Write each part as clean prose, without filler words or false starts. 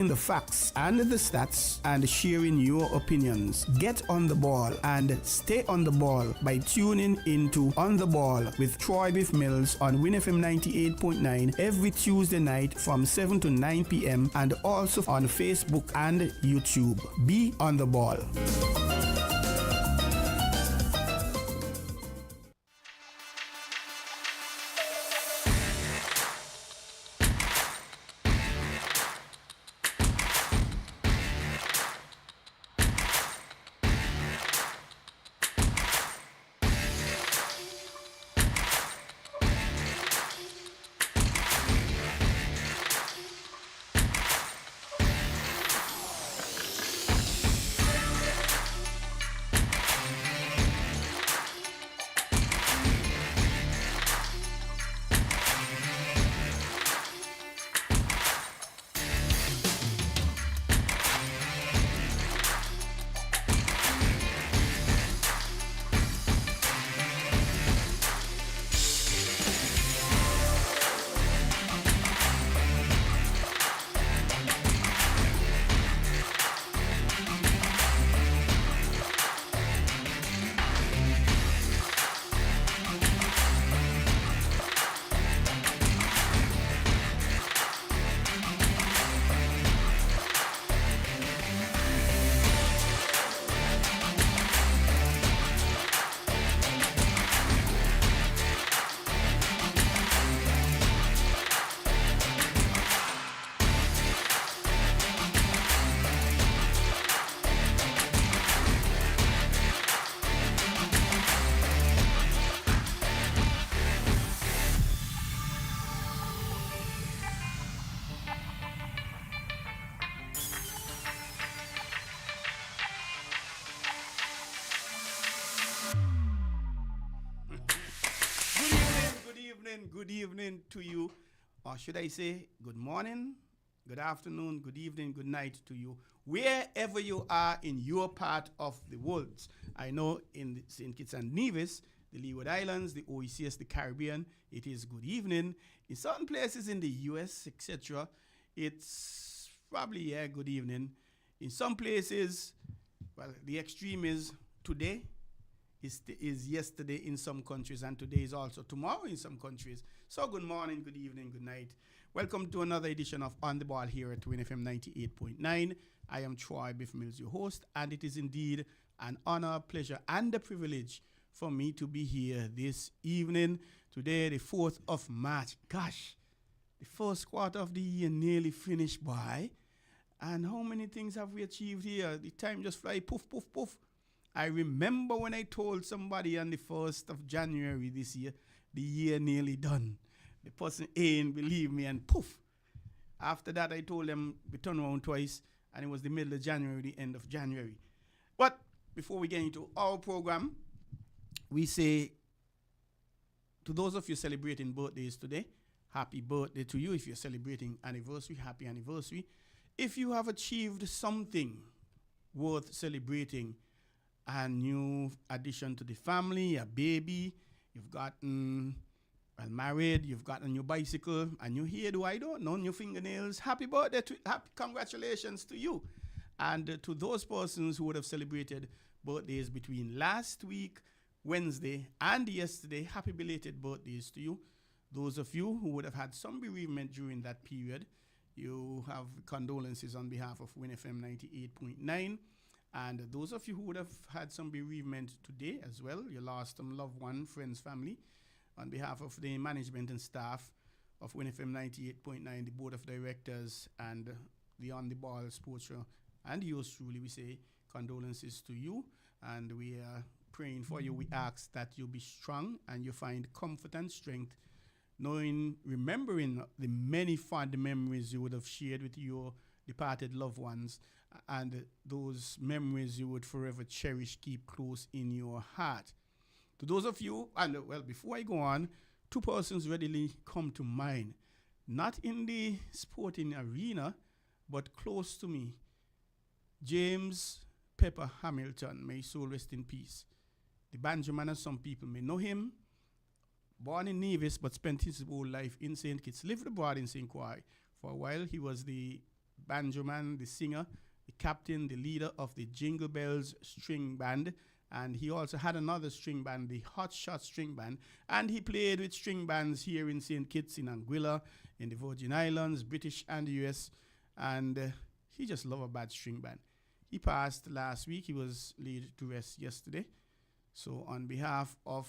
The facts and the stats and sharing your opinions. Get on the ball and stay on the ball by tuning into On the Ball with Troy Bif Mills on WINN FM 98.9 every Tuesday night from 7 to 9 p.m. and also on Facebook and YouTube. Be on the ball. Good evening to you, or should I say good morning, good afternoon, good evening, good night to you, wherever you are in your part of the world. I know in the St. Kitts and Nevis, the Leeward Islands, the OECS, the Caribbean, it is good evening. In certain places in the US, etc., it's probably, good evening. In some places, well, the extreme is today, is yesterday in some countries, and today is also tomorrow in some countries. So good morning, good evening, good night. Welcome to another edition of On the Ball here at WINN FM 98.9. I am Troy Bif Mills, your host, and it is indeed an honor, pleasure, and a privilege for me to be here this evening. Today, the 4th of March. Gosh, the first quarter of the year nearly finished by. And how many things have we achieved here? The time just fly, poof, poof, poof. I remember when I told somebody on the 1st of January this year, the year nearly done. The person ain't believe me, and poof. After that, I told them we turned around twice, and it was the middle of January, the end of January. But before we get into our program, we say to those of you celebrating birthdays today, happy birthday to you. If you're celebrating anniversary, happy anniversary. If you have achieved something worth celebrating, a new addition to the family, a baby, you've gotten married, you've got a new bicycle, a new hairdo, I don't know, new fingernails, happy birthday, congratulations to you. And to those persons who would have celebrated birthdays between last week, Wednesday, and yesterday, happy belated birthdays to you. Those of you who would have had some bereavement during that period, you have condolences on behalf of WINN FM 98.9. And those of you who would have had some bereavement today as well, you lost some loved one, friends, family, on behalf of the management and staff of WINN FM 98.9, the board of directors, and the On the Ball Sports Show, and yours truly, we say condolences to you, and we are praying for you. We ask that you be strong and you find comfort and strength, remembering the many fond memories you would have shared with your departed loved ones, and those memories you would forever cherish, keep close in your heart. To those of you, and well, before I go on, two persons readily come to mind, not in the sporting arena, but close to me. James Pepper Hamilton, may his soul rest in peace. The banjoman, as some people may know him, born in Nevis, but spent his whole life in St. Kitts, lived abroad in St. Croix. For a while, he was the banjo man, the singer, the captain, the leader of the Jingle Bells String Band. And he also had another string band, the Hot Shot String Band. And he played with string bands here in St. Kitts, in Anguilla, in the Virgin Islands, British and the US. And he just loved a bad string band. He passed last week. He was laid to rest yesterday. So on behalf of,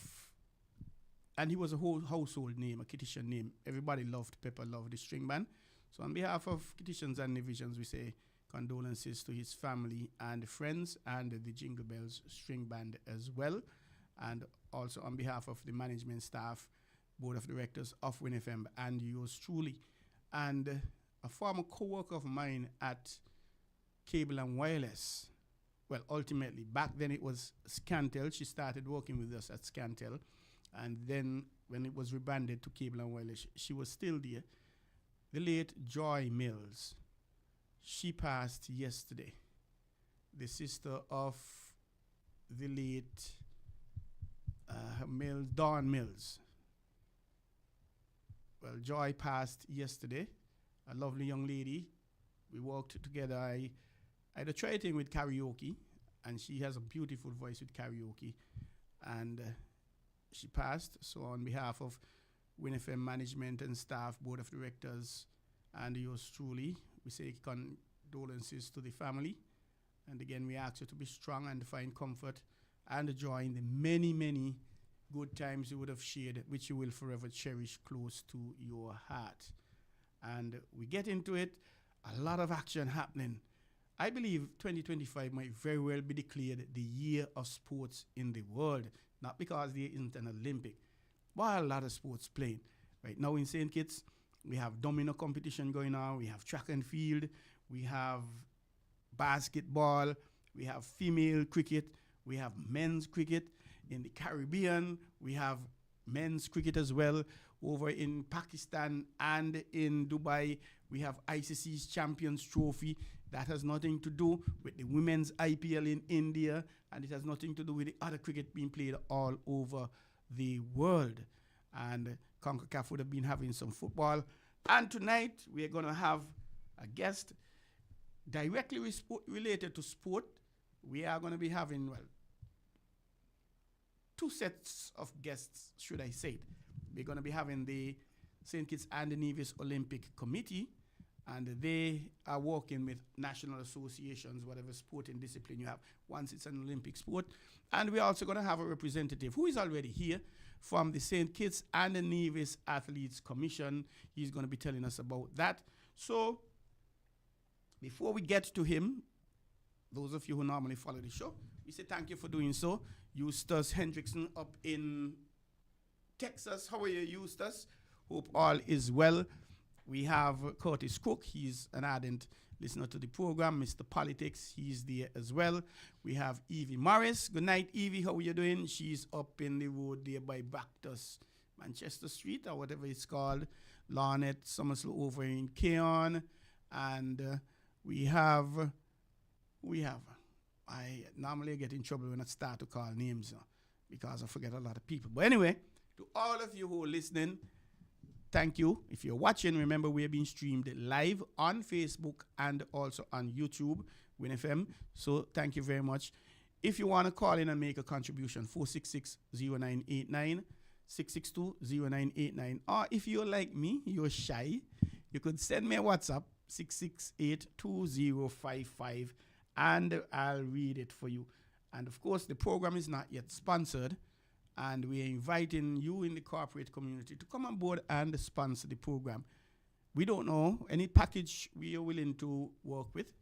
and he was a whole household name, a Kittitian name. Everybody loved Pepper, loved the string band. So on behalf of Kittitians and Divisions, we say condolences to his family and friends and the Jingle Bells String Band as well. And also on behalf of the management staff, board of directors of WINN FM and yours truly. And a former co-worker of mine at Cable and Wireless. Well, ultimately, back then it was Scantel. She started working with us at Scantel. And then when it was rebranded to Cable and Wireless, she was still there. The late Troy Mills. She passed yesterday. The sister of the late Dawn Mills. Well, Joy passed yesterday. A lovely young lady. We worked together. I had a try thing with karaoke, and she has a beautiful voice with karaoke. And she passed. So on behalf of WINN FM management and staff, board of directors, and yours truly, we say condolences to the family. And again, we ask you to be strong and find comfort and joy in the many, many good times you would have shared, which you will forever cherish close to your heart. And we get into it, a lot of action happening. I believe 2025 might very well be declared the year of sports in the world. Not because there isn't an Olympic, but a lot of sports playing. Right now in St. Kitts, we have domino competition going on. We have track and field. We have basketball. We have female cricket. We have men's cricket. In the Caribbean, we have men's cricket as well. Over in Pakistan and in Dubai, we have ICC's Champions Trophy. That has nothing to do with the women's IPL in India, and it has nothing to do with the other cricket being played all over the world. And CONCACAF would have been having some football. And tonight, we are going to have a guest directly related to sport. We are going to be having, well, two sets of guests, should I say it. We're going to be having the St. Kitts and Nevis Olympic Committee, and they are working with national associations, whatever sporting discipline you have, once it's an Olympic sport. And we're also going to have a representative who is already here from the St. Kitts and Nevis Athletes Commission. He's going to be telling us about that. So before we get to him, those of you who normally follow the show, we say thank you for doing so. Eustace Hendrickson up in Texas. How are you, Eustace? Hope all is well. We have Curtis Cook. He's an ardent listener to the program. Mr. Politics, he's there as well. We have Evie Morris. Good night, Evie. How are you doing? She's up in the road there by Bactus, Manchester Street, or whatever it's called. Larnett, Somerslow over in Keon. And we have, I normally get in trouble when I start to call names because I forget a lot of people. But anyway, to all of you who are listening, thank you. If you're watching, remember we're being streamed live on Facebook and also on YouTube, WINN FM. So thank you very much. If you want to call in and make a contribution, 466-0989, 662-0989. Or if you're like me, you're shy, you could send me a WhatsApp, 668-2055, and I'll read it for you. And of course, the program is not yet sponsored, and we are inviting you in the corporate community to come on board and sponsor the program. We don't know any package we are willing to work with,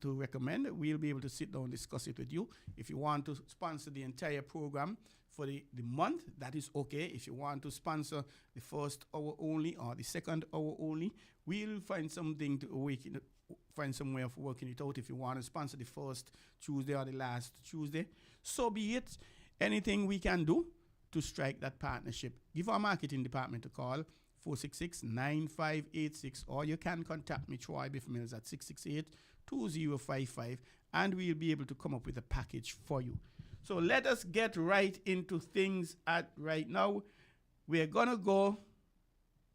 to recommend. We'll be able to sit down and discuss it with you. If you want to sponsor the entire program for the month, that is okay. If you want to sponsor the first hour only or the second hour only, we'll find something to find some way of working it out. If you want to sponsor the first Tuesday or the last Tuesday, so be it. Anything we can do to strike that partnership, give our marketing department a call, 466-9586, or you can contact me, Troy Bif Mills, at 668-2055, and we'll be able to come up with a package for you. So let us get right into things right now. We're going to go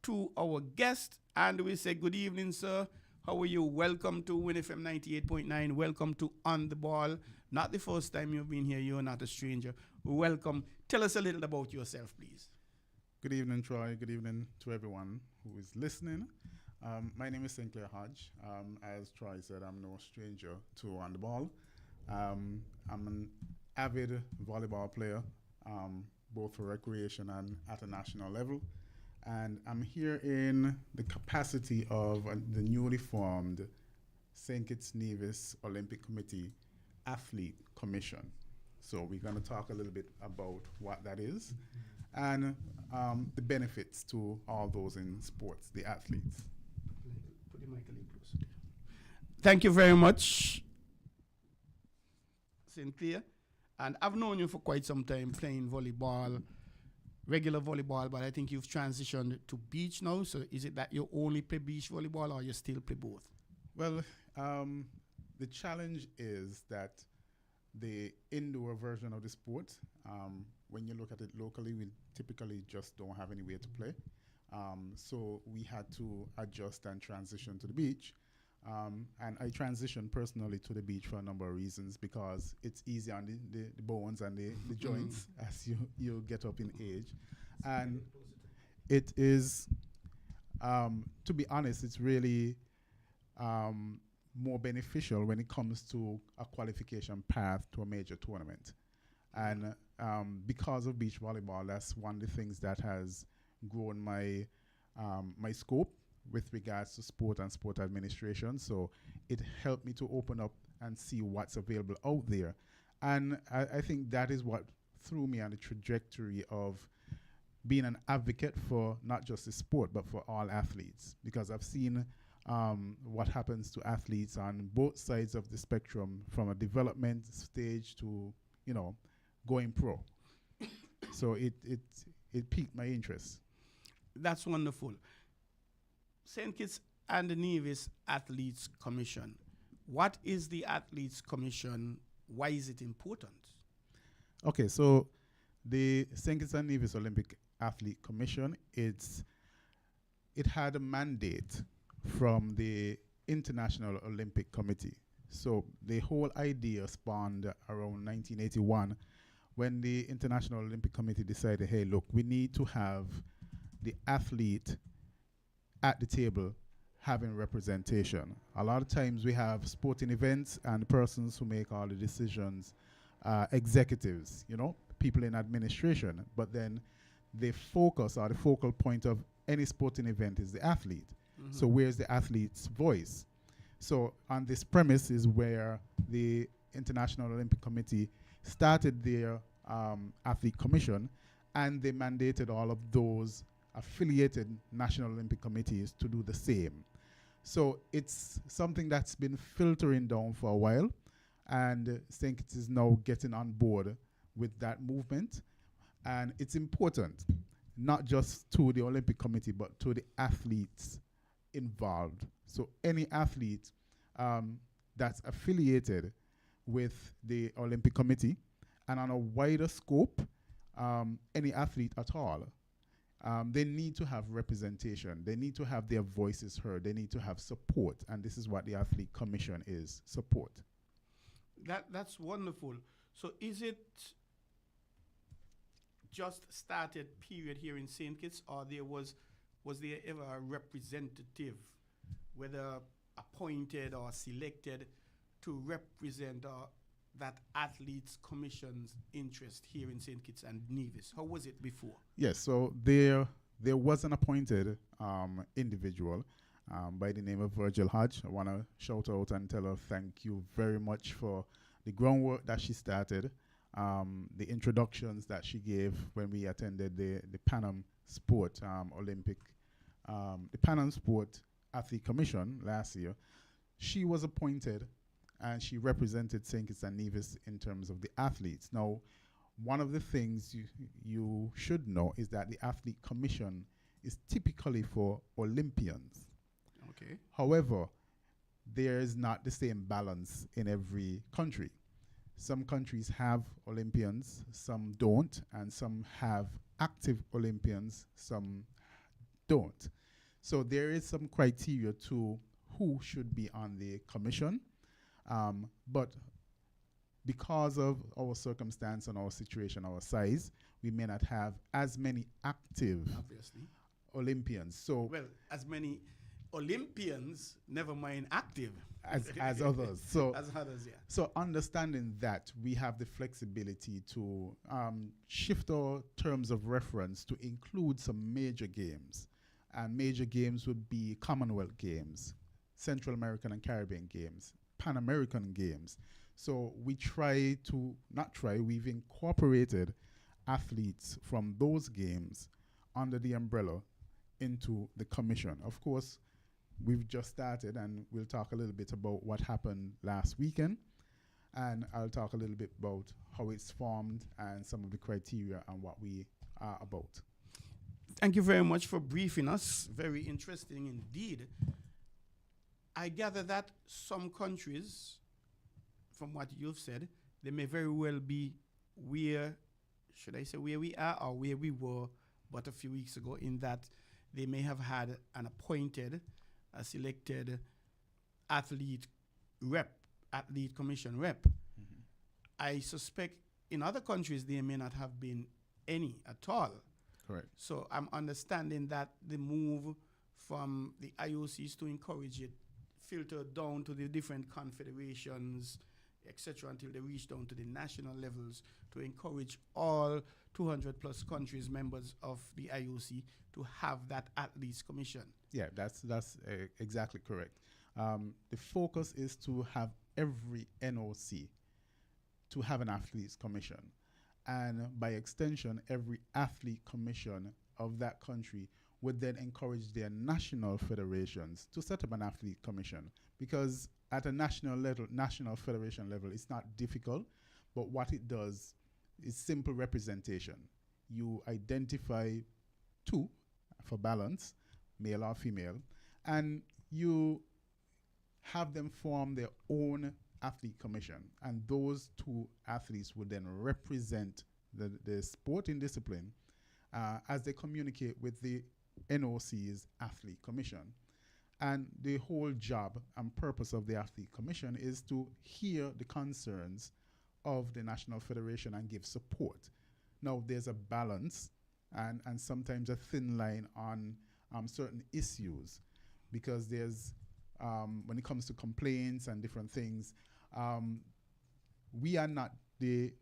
to our guest, and we say, good evening, sir. How are you? Welcome to WINN FM 98.9. Welcome to On the Ball. Not the first time you've been here. You're not a stranger. Welcome. Tell us a little about yourself, please. Good evening, Troy. Good evening to everyone who is listening. My name is Sinclair Hodge. As Troy said, I'm no stranger to On the Ball. I'm an avid volleyball player, both for recreation and at a national level. And I'm here in the capacity of the newly formed St. Kitts Nevis Olympic Committee Athlete Commission. So we're going to talk a little bit about what that is and the benefits to all those in sports, the athletes. Put the mic a little closer. Thank you very much, Cynthia. And I've known you for quite some time playing volleyball, regular volleyball, but I think you've transitioned to beach now. So is it that you only play beach volleyball or you still play both? Well, the challenge is that the indoor version of the sport, when you look at it locally, we typically just don't have anywhere to play. So we had to adjust and transition to the beach. And I transitioned personally to the beach for a number of reasons because it's easy on the bones and the joints as you get up in age. And it is, to be honest, it's really more beneficial when it comes to a qualification path to a major tournament. And because of beach volleyball, that's one of the things that has grown my my scope with regards to sport and sport administration. So it helped me to open up and see what's available out there. And I think that is what threw me on the trajectory of being an advocate for not just the sport, but for all athletes. Because I've seen what happens to athletes on both sides of the spectrum, from a development stage to, going pro. So it piqued my interest. That's wonderful. St. Kitts and Nevis Athletes Commission. What is the Athletes Commission? Why is it important? Okay, so the St. Kitts and Nevis Olympic Athlete Commission, it had a mandate from the International Olympic Committee. So the whole idea spawned around 1981 when the International Olympic Committee decided, hey, look, we need to have the athlete at the table having representation. A lot of times we have sporting events and persons who make all the decisions, executives, people in administration, but then the focus or the focal point of any sporting event is the athlete. Mm-hmm. So where's the athlete's voice? So on this premise is where the International Olympic Committee started their athlete commission, and they mandated all of those affiliated National Olympic Committees to do the same. So it's something that's been filtering down for a while, and St. Kitts is now getting on board with that movement. And it's important, not just to the Olympic Committee, but to the athletes involved. So any athlete that's affiliated with the Olympic Committee, and on a wider scope, any athlete at all, they need to have representation. They need to have their voices heard. They need to have support. And this is what the Athlete Commission is, support. That's wonderful. So is it just started period here in St. Kitts, or was there ever a representative, whether appointed or selected, to represent that Athletes Commission's interest here in St. Kitts and Nevis? How was it before? Yes, so there was an appointed individual by the name of Virgil Hodge. I want to shout out and tell her thank you very much for the groundwork that she started, the introductions that she gave when we attended the Pan Sport Olympic, the Pan Sport Athlete Commission last year. She was appointed and she represented St. Kitts and Nevis in terms of the athletes. Now, one of the things you should know is that the Athlete Commission is typically for Olympians. Okay. However, there is not the same balance in every country. Some countries have Olympians, some don't, and some have active Olympians, some don't. So there is some criteria to who should be on the commission. But because of our circumstance and our situation, our size, we may not have as many active Obviously. Olympians. So Well, as many Olympians, never mind active. as others. So As others, yeah. so understanding that, we have the flexibility to shift our terms of reference to include some major games. And major games would be Commonwealth Games, Central American and Caribbean Games, Pan American Games. So we we've incorporated athletes from those games under the umbrella into the commission. Of course, we've just started, and we'll talk a little bit about what happened last weekend, and I'll talk a little bit about how it's formed and some of the criteria and what we are about. Thank you very much for briefing us. Very interesting indeed. I gather that some countries, from what you've said, they may very well be where, should I say where we are or where we were but a few weeks ago, in that they may have had an appointed, a selected athlete commission rep. Mm-hmm. I suspect in other countries there may not have been any at all. Correct. So I'm understanding that the move from the IOCs to encourage it filtered down to the different confederations, etc., until they reach down to the national levels to encourage all 200 plus countries members of the IOC to have that athletes commission. Yeah, that's exactly correct. The focus is to have every NOC to have an athletes commission, and by extension, every athlete commission of that country would then encourage their national federations to set up an athlete commission, because at a national federation level, it's not difficult, but what it does is simple representation. You identify two for balance, male or female, and you have them form their own athlete commission, and those two athletes would then represent the sporting discipline as they communicate with the NOC's athlete commission. And the whole job and purpose of the athlete commission is to hear the concerns of the national federation and give support. Now, there's a balance and sometimes a thin line on certain issues, because there's, when it comes to complaints and different things, we are not the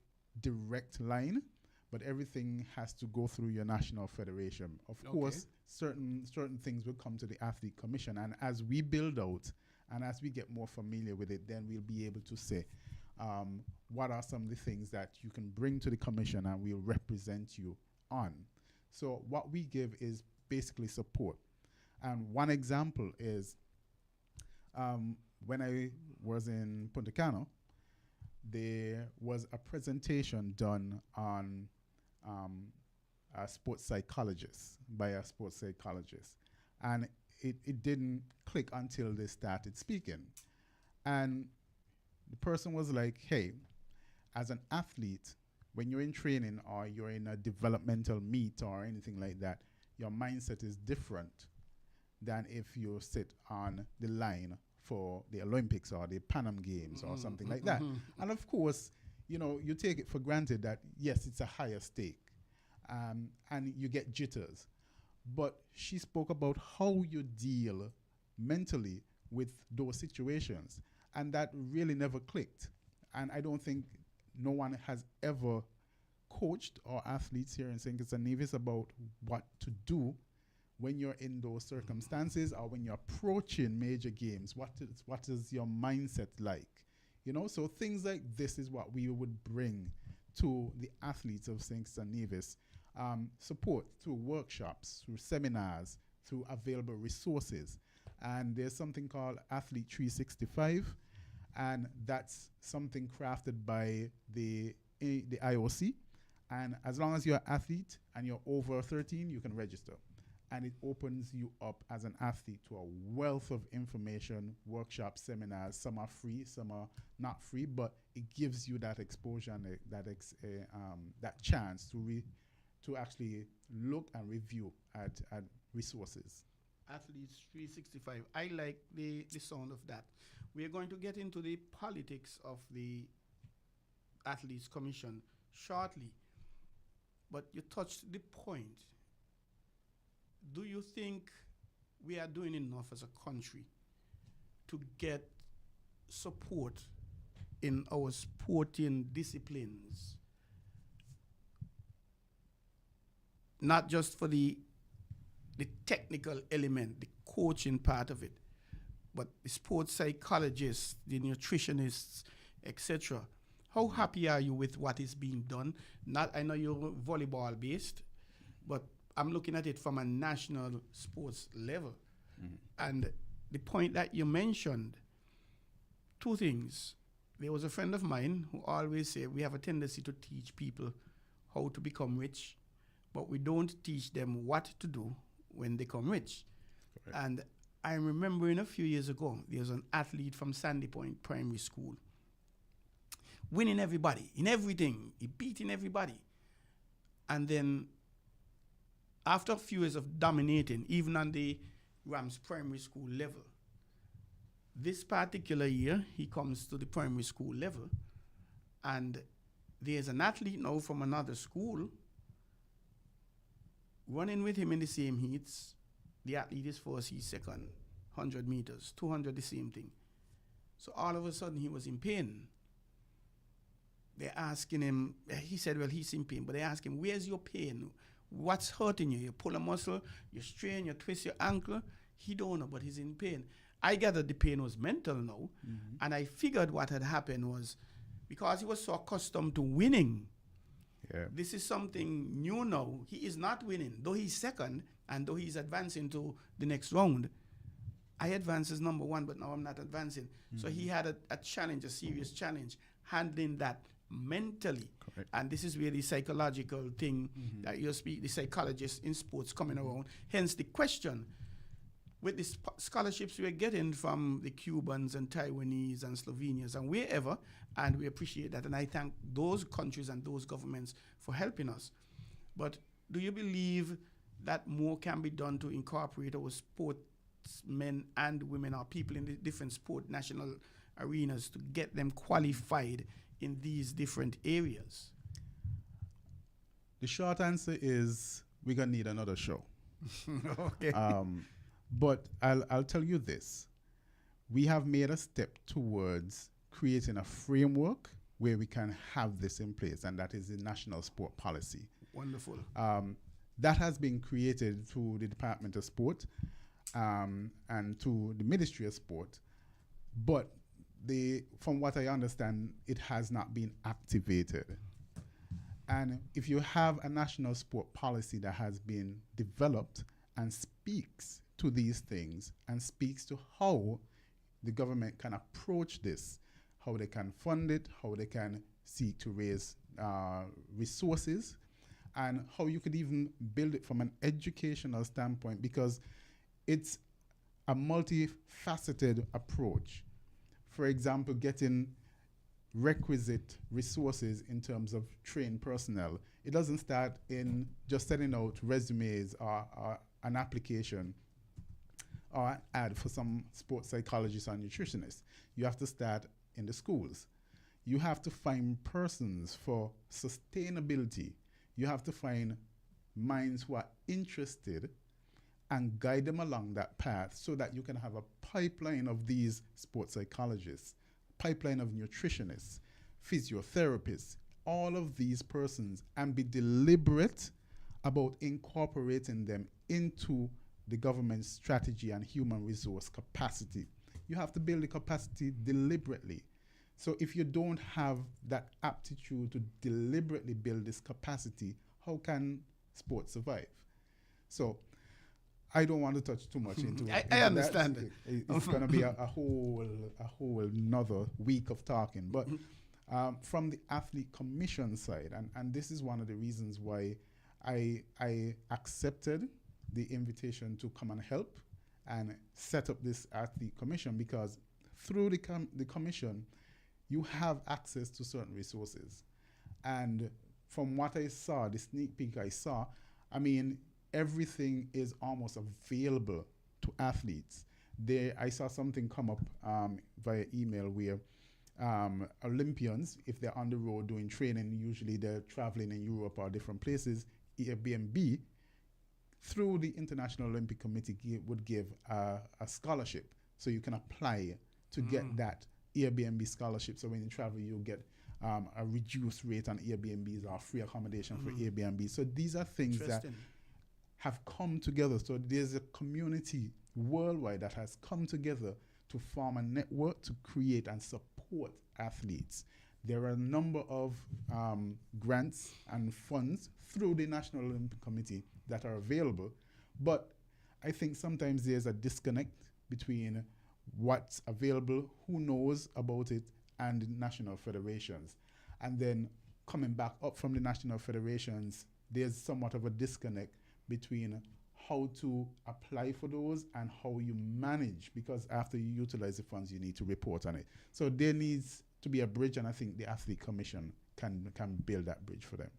direct line, but everything has to go through your national federation. Of course, certain things will come to the athlete commission, and as we build out and as we get more familiar with it, then we'll be able to say what are some of the things that you can bring to the commission and we'll represent you on. So what we give is basically support. And one example is when I was in Punta Cana, there was a presentation done on a sports psychologist, by a sports psychologist. And it didn't click until they started speaking. And the person was like, hey, as an athlete, when you're in training or you're in a developmental meet or anything like that, your mindset is different than if you sit on the line for the Olympics or the Pan Am Games or something like that. And of course, you know, you take it for granted that, yes, it's a higher stake, and you get jitters. But she spoke about how you deal mentally with those situations, and that really never clicked. And I don't think no one has ever coached our athletes here in St. Kitts and Nevis about what to do when you're in those circumstances or when you're approaching major games. What is your mindset like? You know, so things like this is what we would bring to the athletes of St. Kitts and Nevis. Support through workshops, through seminars, through available resources. And there's something called Athlete 365, and that's something crafted by the IOC. And as long as you're an athlete and you're over 13, you can register. And it opens you up as an athlete to a wealth of information, workshops, seminars. Some are free, some are not free, but it gives you that exposure and that chance to actually look and review at resources. Athletes 365. I like the sound of that. We are going to get into the politics of the Athletes Commission shortly, but you touched the point. Do you think we are doing enough as a country to get support in our sporting disciplines? Not just for the technical element, the coaching part of it, but the sports psychologists, the nutritionists, etc. How happy are you with what is being done? Not, I know you're volleyball based, but I'm looking at it from a national sports level. And the point that you mentioned, two things. There was a friend of mine who always said we have a tendency to teach people how to become rich, but we don't teach them what to do when they become rich. Correct. And I'm remembering a few years ago, there was an athlete from Sandy Point Primary School, winning everybody, in everything, he beating everybody. And then after a few years of dominating, even on the Rams Primary School level, this particular year, he comes to the primary school level, and there's an athlete now from another school running with him in the same heats. The athlete is first, he's second, 100 meters, 200, the same thing. So all of a sudden, he was in pain. They're asking him, he said, well, he's in pain, but they ask him, where's your pain? What's hurting you? You pull a muscle, you strain, you twist your ankle. He don't know, but he's in pain. I gathered the pain was mental now, and I figured what had happened was because he was so accustomed to winning. Yeah. This is something new now. He is not winning, though he's second, and though he's advancing to the next round. I advanced as number one, but now I'm not advancing. So he had a challenge, a serious challenge, handling that mentally. Correct. And this is where the psychological thing that you speak, the psychologists in sports coming around. Hence the question, with the scholarships we're getting from the Cubans and Taiwanese and Slovenians and wherever, and we appreciate that. And I thank those countries and those governments for helping us. But do you believe that more can be done to incorporate our sportsmen and women, or people in the different sport national arenas, to get them qualified in these different areas? The short answer is we're going to need another show. Okay. But I'll tell you this. We have made a step towards creating a framework where we can have this in place, and that is the National Sport Policy. Wonderful. That has been created through the Department of Sport and to the Ministry of Sport. But from what I understand, it has not been activated. And if you have a national sport policy that has been developed and speaks to these things and speaks to how the government can approach this, how they can fund it, how they can seek to raise resources, and how you could even build it from an educational standpoint, because it's a multifaceted approach. For example, getting requisite resources in terms of trained personnel. It doesn't start in just sending out resumes or an application or an ad for some sports psychologists or nutritionists. You have to start in the schools. You have to find persons for sustainability. You have to find minds who are interested and guide them along that path so that you can have a pipeline of these sports psychologists, pipeline of nutritionists, physiotherapists, all of these persons, and be deliberate about incorporating them into the government's strategy and human resource capacity. You have to build the capacity deliberately. So if you don't have that aptitude to deliberately build this capacity, how can sports survive? So I don't want to touch too much into it. I understand it. It's going to be a whole another week of talking. But from the Athlete Commission side, and this is one of the reasons why I accepted the invitation to come and help and set up this Athlete Commission, because through the commission, you have access to certain resources. And from what I saw, the sneak peek I saw, I mean, everything is almost available to athletes. I saw something come up via email where Olympians, if they're on the road doing training, usually they're traveling in Europe or different places, Airbnb, through the International Olympic Committee, would give a scholarship. So you can apply to get that Airbnb scholarship. So when you travel, you'll get a reduced rate on Airbnbs or free accommodation for Airbnb. So these are things that have come together. So there's a community worldwide that has come together to form a network to create and support athletes. There are a number of grants and funds through the National Olympic Committee that are available, but I think sometimes there's a disconnect between what's available, who knows about it, and the national federations. And then coming back up from the national federations, there's somewhat of a disconnect between how to apply for those and how you manage, because after you utilize the funds, you need to report on it. So there needs to be a bridge, and I think the Athlete Commission can build that bridge for them.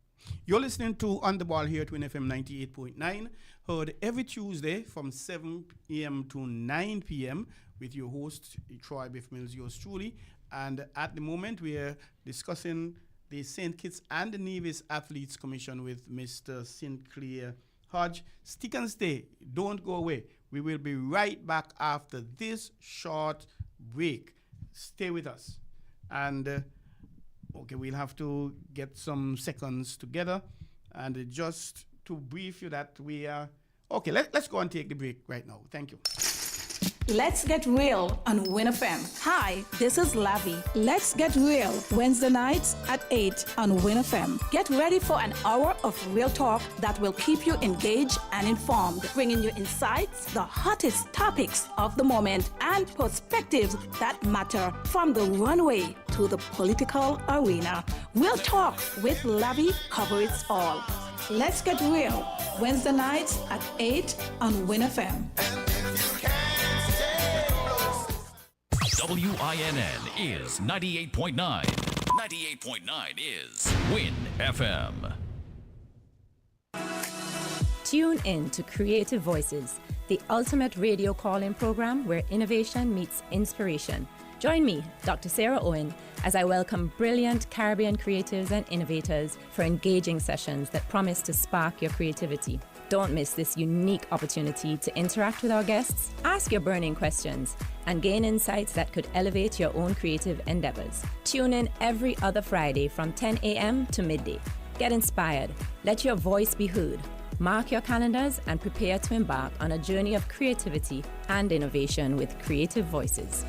You're listening to On the Ball here at WINN FM 98.9, heard every Tuesday from 7 a.m. to 9 p.m. with your host, Troy Bif Mills, yours truly. And at the moment, we are discussing the St. Kitts and Nevis Athletes Commission with Mr. Sinclair Hodge. Stick and stay. Don't go away. We will be right back after this short break. Stay with us. And okay, we'll have to get some seconds together. And just to brief you that we are... Okay, let's go and take the break right now. Thank you. Let's Get Real on WINN FM. Hi, this is Lavi. Let's Get Real, Wednesday nights at 8 on WINN FM. Get ready for an hour of real talk that will keep you engaged and informed, bringing you insights, the hottest topics of the moment, and perspectives that matter from the runway to the political arena. Real Talk with Lavi covers all. Let's Get Real, Wednesday nights at 8 on WINN FM. WINN is 98.9. 98.9 is WINN FM. Tune in to Creative Voices, the ultimate radio call-in program where innovation meets inspiration. Join me, Dr. Sarah Owen, as I welcome brilliant Caribbean creatives and innovators for engaging sessions that promise to spark your creativity. Don't miss this unique opportunity to interact with our guests, ask your burning questions, and gain insights that could elevate your own creative endeavors. Tune in every other Friday from 10 a.m. to midday. Get inspired. Let your voice be heard. Mark your calendars and prepare to embark on a journey of creativity and innovation with Creative Voices.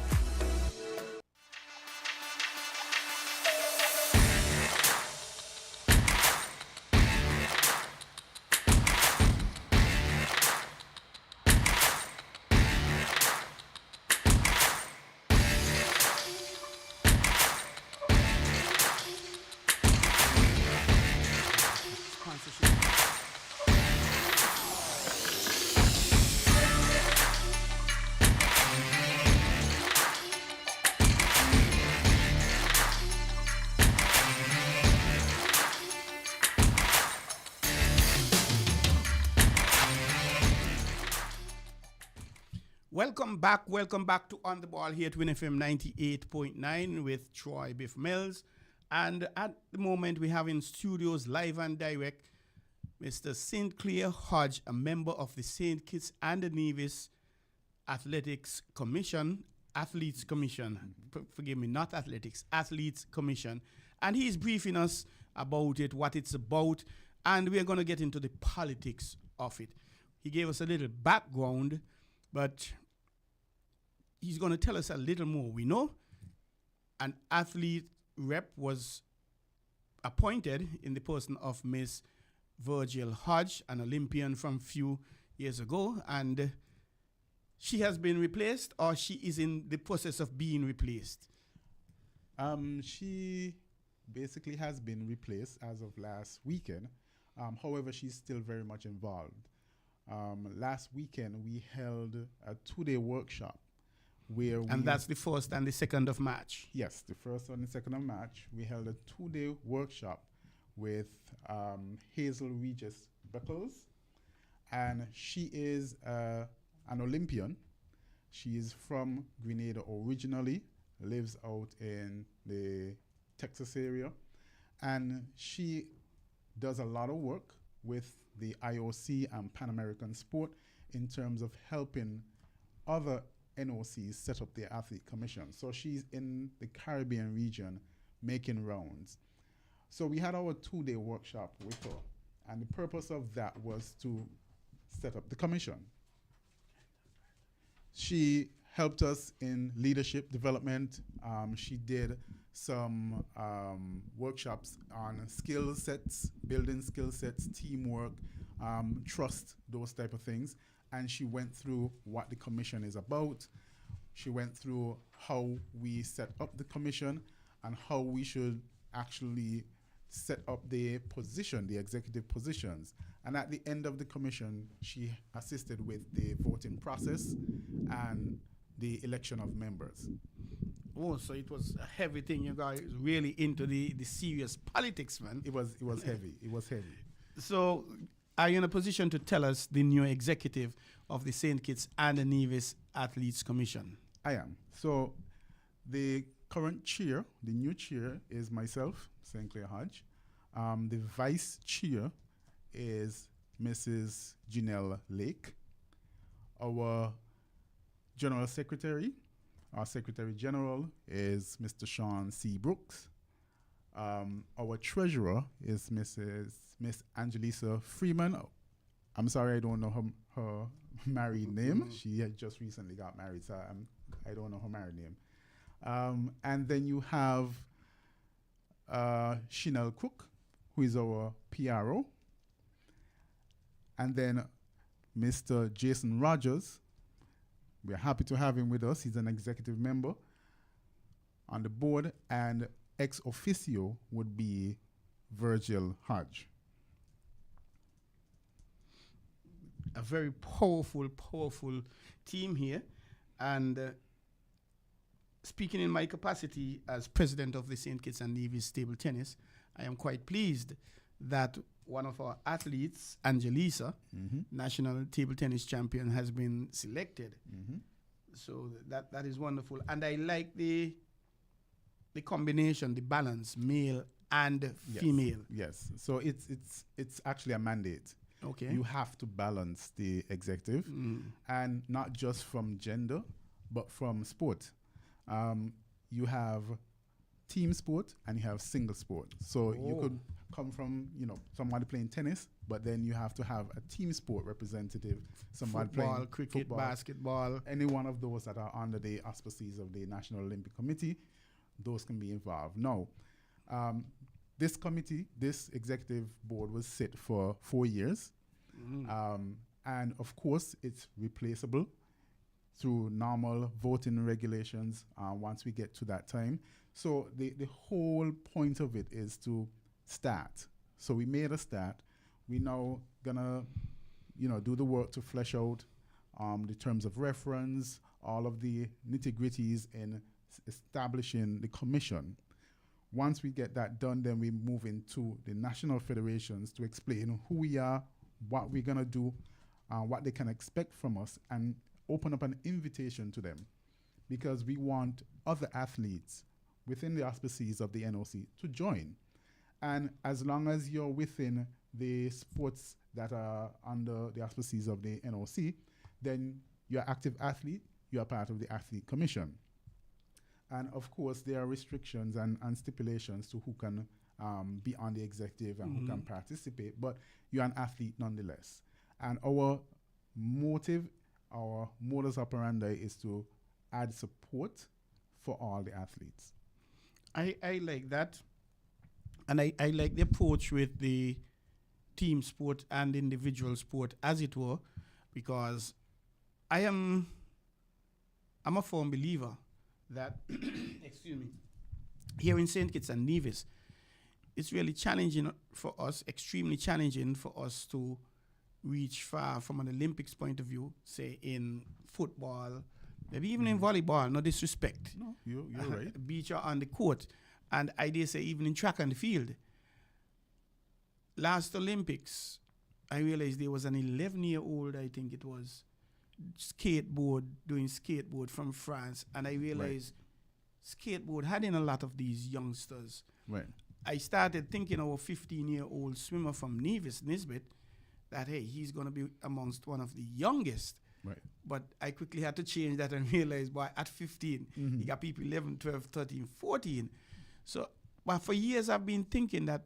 Welcome back to On the Ball here at WINN FM 98.9 with Troy Bif Mills. And at the moment, we have in studios live and direct Mr. Sinclair Hodge, a member of the St. Kitts and Nevis Athletes Commission. Forgive me, not athletics, Athletes Commission. And he's briefing us about it, what it's about, and we're going to get into the politics of it. He gave us a little background, but he's going to tell us a little more. We know an athlete rep was appointed in the person of Miss Virgil Hodge, an Olympian from a few years ago, and she has been replaced, or she is in the process of being replaced? She basically has been replaced as of last weekend. However, she's still very much involved. Last weekend, we held a 2-day workshop where and that's the 1st and the 2nd of March. Yes, the 1st and the 2nd of March. We held a 2-day workshop with Hazel Regis Beckles, and she is an an Olympian. She is from Grenada originally, lives out in the Texas area, and she does a lot of work with the IOC and Pan American Sport in terms of helping other NOCs set up their athlete commission. So she's in the Caribbean region making rounds. So we had our 2-day workshop with her, and the purpose of that was to set up the commission. She helped us in leadership development. She did some workshops on skill sets, building skill sets, teamwork, trust, those type of things. And she went through what the commission is about. She went through how we set up the commission and how we should actually set up the position, the executive positions. And at the end of the commission, she assisted with the voting process and the election of members. Oh, so it was a heavy thing. You guys really into the serious politics, man. It was heavy. It was heavy. So are you in a position to tell us the new executive of the St. Kitts and the Nevis Athletes Commission? I am. So the current chair, the new chair, is myself, St. Clair Hodge. The vice chair is Mrs. Janelle Lake. Our general secretary, our secretary general, is Mr. Sean C. Brooks. Our treasurer is Miss Angelisa Freeman. I'm sorry, I don't know her married name. She had just recently got married, so I don't know her married name. And then you have Chanel Cook, who is our PRO. And then Mr. Jason Rogers. We're happy to have him with us. He's an executive member on the board, and ex officio would be Virgil Hodge. A very powerful team here. And speaking in my capacity as president of the St. Kitts and Nevis Table Tennis, I am quite pleased that one of our athletes, Angelisa, national table tennis champion, has been selected. So that is wonderful. And I like the combination, the balance, male and female. Yes. So it's actually a mandate. Okay. You have to balance the executive, and not just from gender, but from sport. You have team sport and you have single sport. So you could come from, somebody playing tennis, but then you have to have a team sport representative, somebody football, playing cricket, football, basketball. any one of those that are under the auspices of the National Olympic Committee, those can be involved. Now, this committee, this executive board was set for 4 years. And of course, it's replaceable through normal voting regulations once we get to that time. So the whole point of it is to start. So we made a start. We now gonna, do the work to flesh out the terms of reference, all of the nitty-gritties in establishing the commission. Once we get that done, then we move into the national federations to explain who we are, what we're gonna do, what they can expect from us, and open up an invitation to them, because we want other athletes within the auspices of the NOC to join. And as long as you're within the sports that are under the auspices of the NOC, then you're an active athlete, you're part of the athlete commission. And of course, there are restrictions and stipulations to who can be on the executive and who can participate, but you're an athlete nonetheless. And our motive, our modus operandi is to add support for all the athletes. I like that. And I like the approach with the team sport and individual sport, as it were, because I'm a firm believer that, excuse me, here in St. Kitts and Nevis, it's really challenging for us, extremely challenging for us to reach far from an Olympics point of view, say in football, maybe even in volleyball, no disrespect. No, you're right. Beach or on the court. And I dare say even in track and field. Last Olympics, I realized there was an 11-year-old, I think it was, doing skateboard from France, and I realized skateboard had in a lot of these youngsters. Right. I started thinking of a 15-year-old swimmer from Nevis, Nisbet, that, hey, he's going to be amongst one of the youngest. Right. But I quickly had to change that and realize, boy, at 15, you got people 11, 12, 13, 14. So, but for years I've been thinking that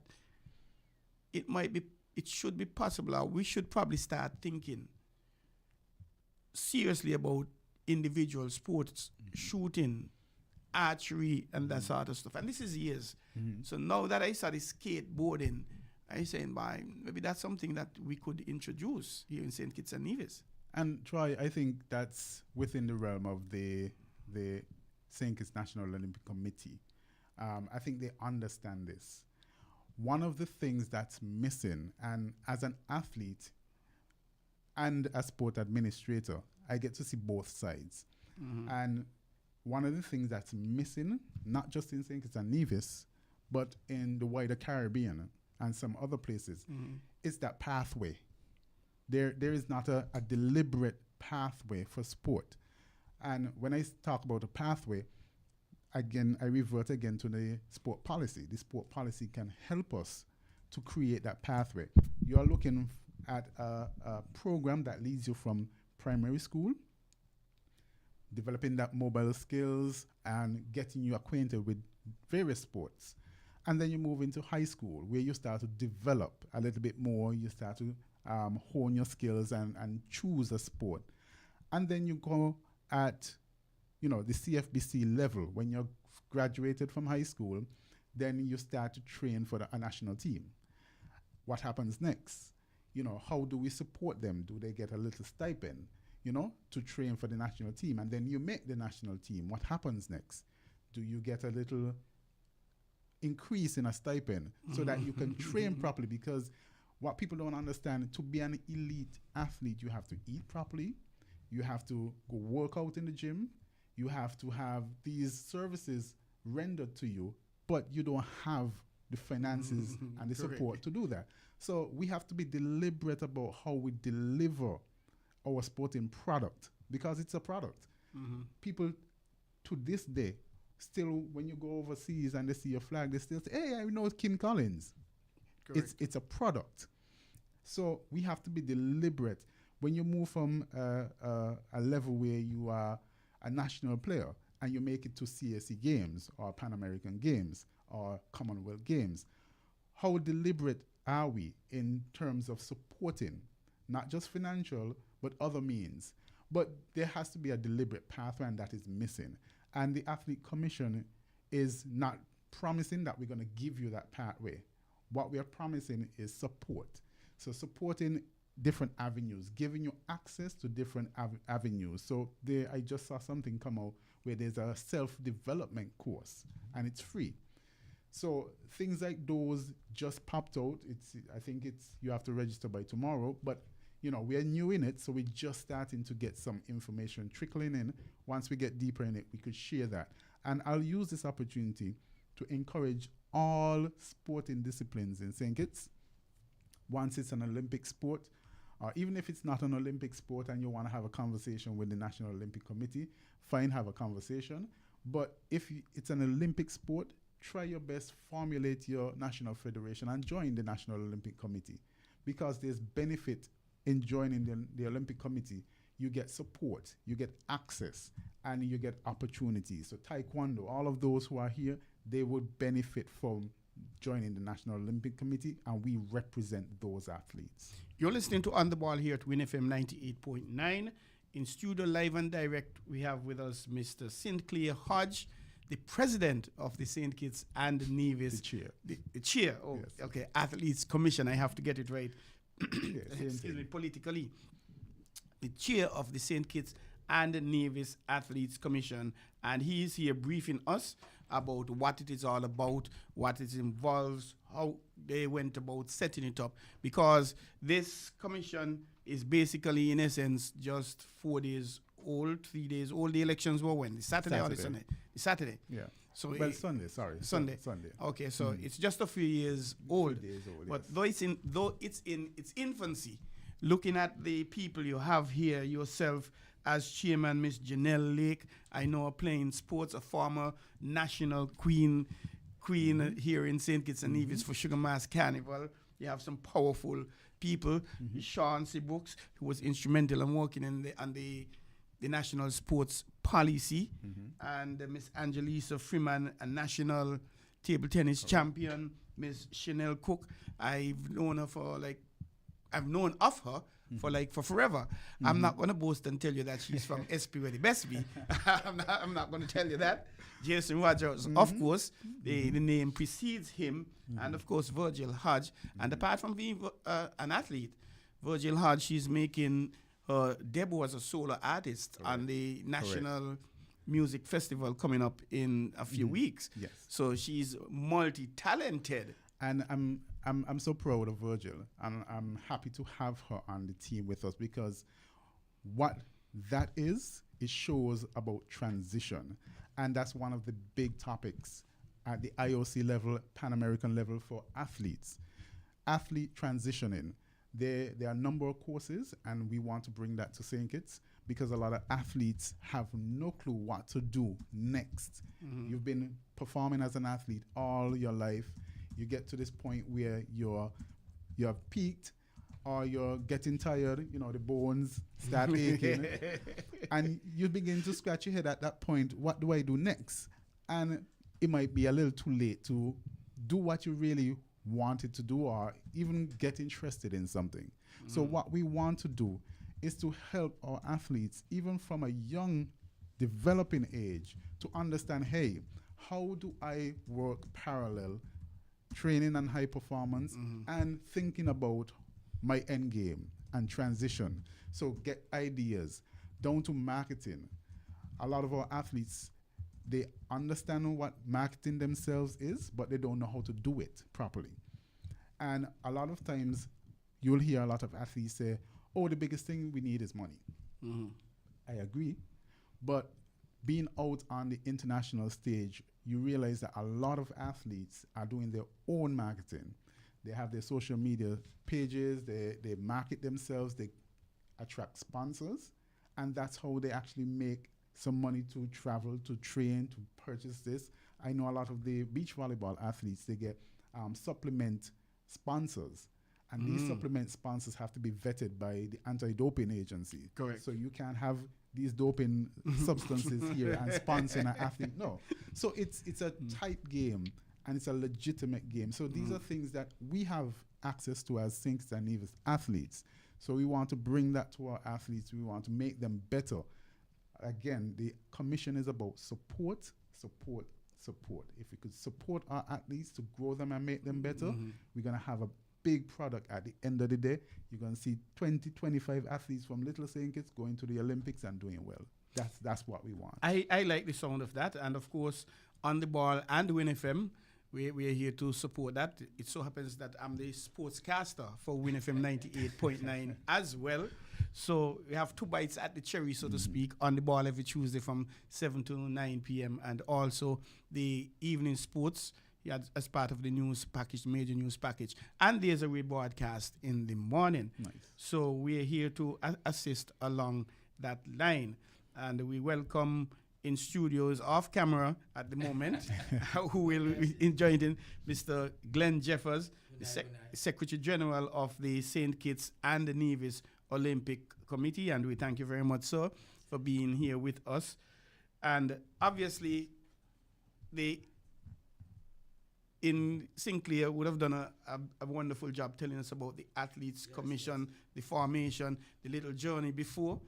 it should be possible, or we should probably start thinking seriously about individual sports, shooting, archery, and that sort of stuff. And this is years. So now that I started skateboarding, I saying, "By maybe that's something that we could introduce here in St. Kitts and Nevis." And Troy, I think that's within the realm of the St. Kitts National Olympic Committee. I think they understand this. One of the things that's missing, and as an athlete and a sport administrator, I get to see both sides. And one of the things that's missing, not just in St. Kitts and Nevis, but in the wider Caribbean and some other places, is that pathway. There is not a deliberate pathway for sport. And when I talk about a pathway, again, I revert again to the sport policy. The sport policy can help us to create that pathway. You're looking at a program that leads you from primary school, developing that mobile skills and getting you acquainted with various sports. And then you move into high school, where you start to develop a little bit more. You start to hone your skills and choose a sport. And then you go at, the CFBC level. When you're graduated from high school, then you start to train for a national team. What happens next? How do we support them? Do they get a little stipend, to train for the national team? And then you make the national team. What happens next? Do you get a little increase in a stipend so that you can train properly? Because what people don't understand, to be an elite athlete, you have to eat properly. You have to go work out in the gym. You have to have these services rendered to you, but you don't have the finances and the support to do that. So we have to be deliberate about how we deliver our sporting product, because it's a product. People to this day, still, when you go overseas and they see your flag, they still say, "Hey, I know Kim Collins." It's a product. So we have to be deliberate. When you move from a level where you are a national player and you make it to CSC Games or Pan American Games or Commonwealth Games, how deliberate are we in terms of supporting, not just financial, but other means? But there has to be a deliberate pathway, and that is missing. And the Athlete Commission is not promising that we're going to give you that pathway. What we are promising is support. So supporting different avenues, giving you access to different avenues. So I just saw something come out where there's a self-development course, and it's free. So things like those just popped out. I think you have to register by tomorrow, but we are new in it, so we're just starting to get some information trickling in. Once we get deeper in it, we could share that. And I'll use this opportunity to encourage all sporting disciplines in St. Kitts. Once it's an Olympic sport, or even if it's not an Olympic sport and you want to have a conversation with the National Olympic Committee, fine, have a conversation. But if it's an Olympic sport, try your best, formulate your national federation and join the National Olympic Committee, because there's benefit in joining the Olympic Committee. You get support, you get access, and you get opportunities. So Taekwondo, all of those who are here, they would benefit from joining the National Olympic Committee, and we represent those athletes. You're listening to On the Ball here at WINN FM 98.9. In studio, live and direct, we have with us Mr. Sinclair Hodge, the president of the St. Kitts and Nevis. The chair. The chair. Oh, yes. Okay. Athletes Commission. I have to get it right. Excuse me, politically. The chair of the St. Kitts and Nevis Athletes Commission. And he is here briefing us about what it is all about, what it involves, how they went about setting it up. Because this commission is basically, in essence, just 4 days old, 3 days old. The elections were when? The Saturday or the Sunday? The Saturday. Yeah. So Sunday, sorry. Sunday. Okay, so it's just a few years old. Days old, but yes. though it's in its infancy, looking at the people you have here, yourself as chairman, Miss Janelle Lake, I know, are playing sports, a former national queen here in St. Kitts and Nevis for Sugar Mass Carnival. You have some powerful people. Sean Sibooks, who was instrumental in working on the national sports policy, and Miss Angelisa Freeman, a national table tennis champion. Miss Chanel Cook, I've known of her for forever. I'm not going to boast and tell you that she's from SP where the best be. I'm not going to tell you that. Jason Rogers, of course, the name precedes him, and of course Virgil Hodge. And apart from being an athlete, Virgil Hodge, she's making her debut as a solo artist on the National Music Festival coming up in a few weeks. Yes. So she's multi-talented. And I'm so proud of Virgil, and I'm happy to have her on the team with us, because what that is, it shows about transition. And that's one of the big topics at the IOC level, Pan-American level for athletes. Athlete transitioning. There are a number of courses, and we want to bring that to St. Kitts, because a lot of athletes have no clue what to do next. You've been performing as an athlete all your life. You get to this point where you have peaked, or you're getting tired, the bones start aching, and you begin to scratch your head at that point. What do I do next? And it might be a little too late to do what you really wanted to do, or even get interested in something. So what we want to do is to help our athletes, even from a young developing age, to understand, hey, how do I work parallel training and high performance and thinking about my end game and transition? So get ideas down to marketing. A lot of our athletes, they understand what marketing themselves is, but they don't know how to do it properly. And a lot of times you'll hear a lot of athletes say, oh, the biggest thing we need is money. I agree. But being out on the international stage, you realize that a lot of athletes are doing their own marketing. They have their social media pages, they market themselves, they attract sponsors, and that's how they actually make some money to travel, to train, to purchase this. I know a lot of the beach volleyball athletes, they get supplement sponsors, and these supplement sponsors have to be vetted by the anti-doping agency. Correct. So you can't have these doping substances here and sponsoring an athlete. No. So it's a tight game, and it's a legitimate game. So these are things that we have access to as St. Kitts and Nevis athletes. So we want to bring that to our athletes. We want to make them better. Again, the commission is about support. If we could support our athletes to grow them and make them better, we're going to have a big product at the end of the day. You're going to see 20, 25 athletes from Little St. Kitts going to the Olympics and doing well. That's what we want. I like the sound of that. And of course, on the ball and WINN FM, we are here to support that. It so happens that I'm the sportscaster for WINN FM 98.9 as well. So we have two bites at the cherry, so to speak, on the ball every Tuesday from 7 to 9 p.m. and also the evening sports as part of the news package, major news package. And there's a rebroadcast in the morning. Nice. So we're here to assist along that line. And we welcome in studios off camera at the moment, who will be joining Mr. Glenn Jeffers, the Secretary General of the St. Kitts and the Nevis Olympic Committee. And we thank you very much, sir, for being here with us. And obviously, in Sinclair would have done a wonderful job telling us about the Athletes Commission, the formation, the little journey before,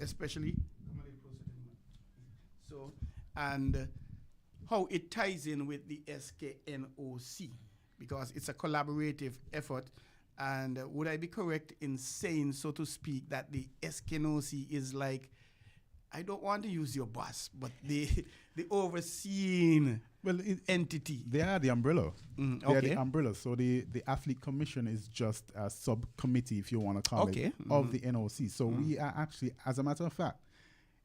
especially. So, and how it ties in with the SKNOC, because it's a collaborative effort. And would I be correct in saying, so to speak, that the SKNOC is like, I don't want to use your boss, but the overseeing entity? They are the umbrella. They are Okay. the umbrella. So the Athlete Commission is just a subcommittee, if you want to call it, of the NOC. So we are actually, as a matter of fact,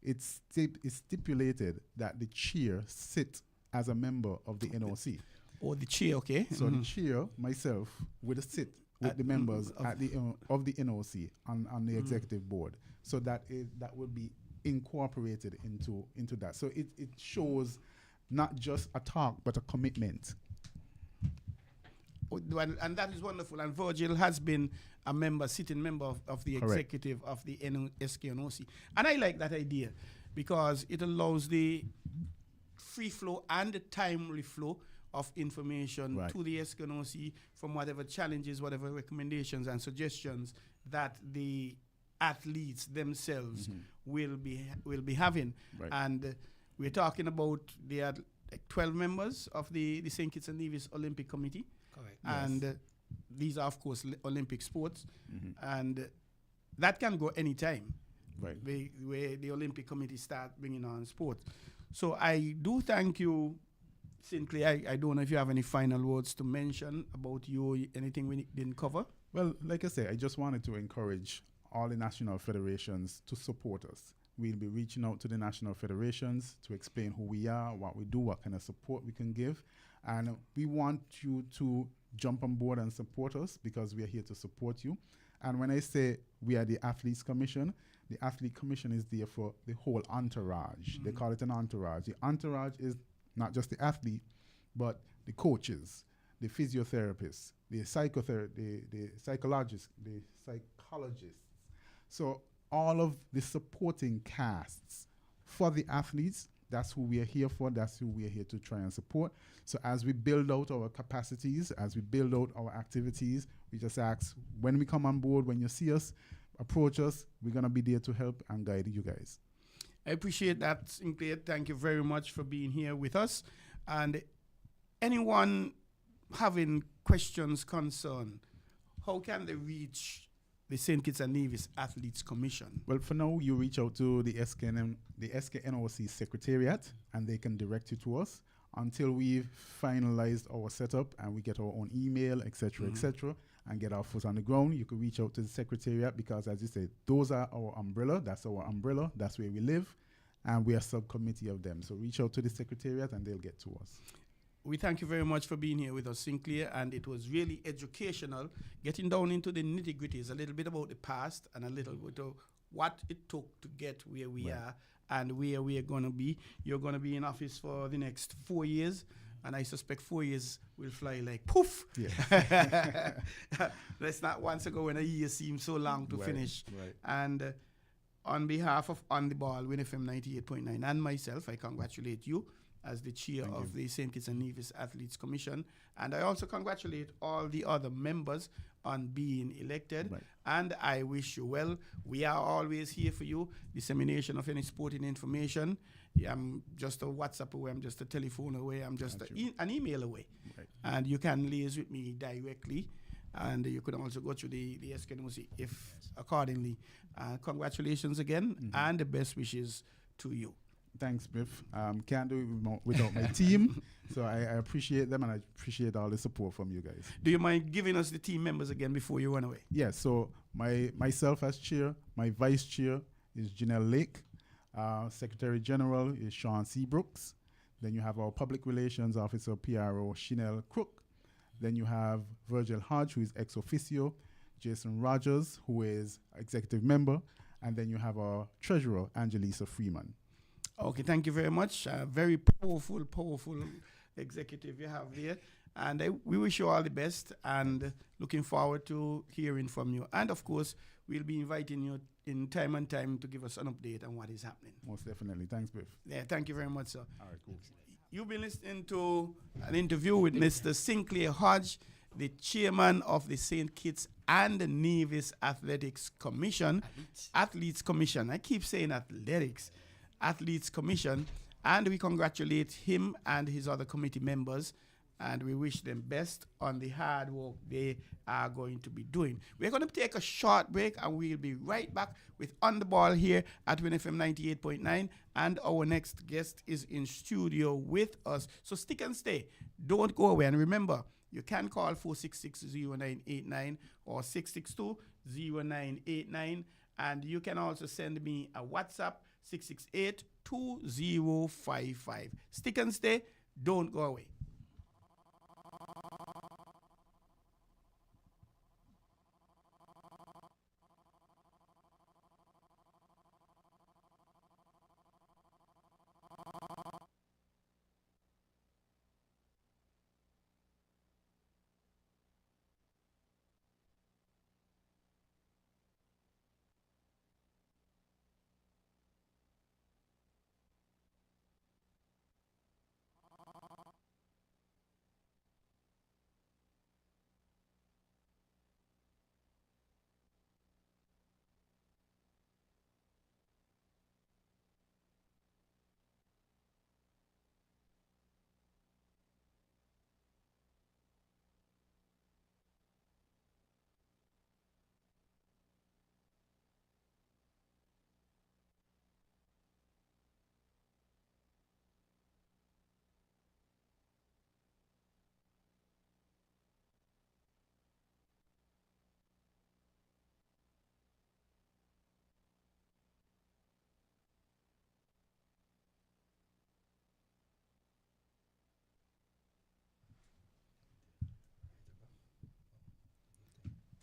it's stipulated that the chair sit as a member of the NOC. Oh, the chair, okay. So the chair, myself, would sit with the members of the NOC on the executive board, so that that would be incorporated into that. So it shows not just a talk but a commitment. And that is wonderful. And Virgil has been a member, sitting member of the executive of the SKNOC. And I like that idea because it allows the free flow and the timely flow of information to the SKNOC from whatever challenges, whatever recommendations and suggestions that the athletes themselves will be having. And we're talking about there are like 12 members of the St. Kitts and Nevis Olympic Committee. Correct. And these are, of course, Olympic sports. And that can go anytime. Where the Olympic Committee start bringing on sports. So I do thank you, Sinclair. I don't know if you have any final words to mention about you, anything we didn't cover. Well, like I say, I just wanted to encourage all the national federations to support us. We'll be reaching out to the national federations to explain who we are, what we do, what kind of support we can give. And we want you to jump on board and support us because we are here to support you. And when I say we are the Athletes Commission, the Athlete Commission is there for the whole entourage. They call it an entourage. The entourage is not just the athlete, but the coaches, the physiotherapists, the psychologists. So all of the supporting casts for the athletes, that's who we are here for. That's who we are here to try and support. So as we build out our capacities, as we build out our activities, we just ask, when we come on board, when you see us, approach us. We're going to be there to help and guide you guys. I appreciate that, Sinclair. Thank you very much for being here with us. And anyone having questions, concern, how can they reach the St. Kitts and Nevis Athletes Commission? Well, for now, you reach out to the SKNOC Secretariat, and they can direct you to us until we've finalized our setup and we get our own email, etc., and get our foot on the ground. You can reach out to the Secretariat because, as you said, those are our umbrella. That's our umbrella. That's where we live, and we are a subcommittee of them. So reach out to the Secretariat, and they'll get to us. We thank you very much for being here with us, Sinclair, and it was really educational, getting down into the nitty-gritties, a little bit about the past and a little bit of what it took to get where we are and where we are going to be. You're going to be in office for the next 4 years, and I suspect 4 years will fly like poof. Yeah. Let's not once ago when a year seemed so long to finish. And on behalf of On The Ball, WINN FM 98.9, and myself, I congratulate you as the chair of the St. Kitts and Nevis Athletes Commission. And I also congratulate all the other members on being elected. And I wish you well. We are always here for you. Dissemination of any sporting information. I'm just a WhatsApp away. I'm just a telephone away. I'm just an email away. And you can liaise with me directly. And you could also go to the SKNOC if accordingly. Congratulations again, and the best wishes to you. Thanks, Biff. Can't do it without my team. So I appreciate them, and I appreciate all the support from you guys. Do you mind giving us the team members again before you run away? Yes. So myself as chair, my vice chair is Janelle Lake. Secretary General is Sean Seabrooks. Then you have our public relations officer, PRO Chanel Crook. Then you have Virgil Hodge, who is ex officio. Jason Rogers, who is executive member. And then you have our treasurer, Angelisa Freeman. Okay, thank you very much. Very powerful executive you have there. And we wish you all the best and looking forward to hearing from you. And of course, we'll be inviting you in time and time to give us an update on what is happening. Most definitely. Thanks, Biff. Yeah, thank you very much, sir. All right, cool. You've been listening to an interview with Mr. Sinclair Hodge, the chairman of the St. Kitts and Nevis Athletes Commission. Athletes Commission. I keep saying athletics. Athletes Commission, and we congratulate him and his other committee members, and we wish them best on the hard work they are going to be doing. We're going to take a short break, and we'll be right back with On The Ball here at WINN FM 98.9, and our next guest is in studio with us. So stick and stay. Don't go away. And remember, you can call 466-0989 or 662-0989, and you can also send me a WhatsApp 668-2055. Stick and stay. Don't go away.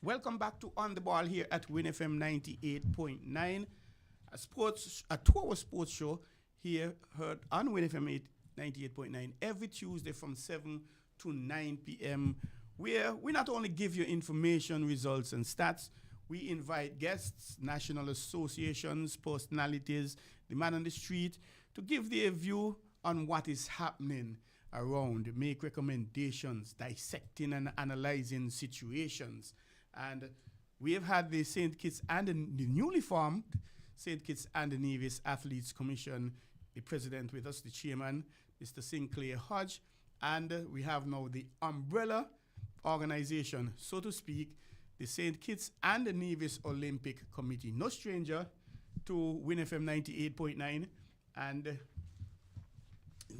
Welcome back to On the Ball here at WINN FM 98.9, a 2-hour sports show here heard on WINN FM 98.9 every Tuesday from 7 to 9 p.m. where we not only give you information, results, and stats, we invite guests, national associations, personalities, the man on the street, to give their view on what is happening around, make recommendations, dissecting and analyzing situations. And we have had the St. Kitts and the newly formed St. Kitts and Nevis Athletes Commission, the president with us, the chairman, Mr. Sinclair Hodge, and we have now the umbrella organization, so to speak, the St. Kitts and the Nevis Olympic Committee. No stranger to WINN FM 98.9, and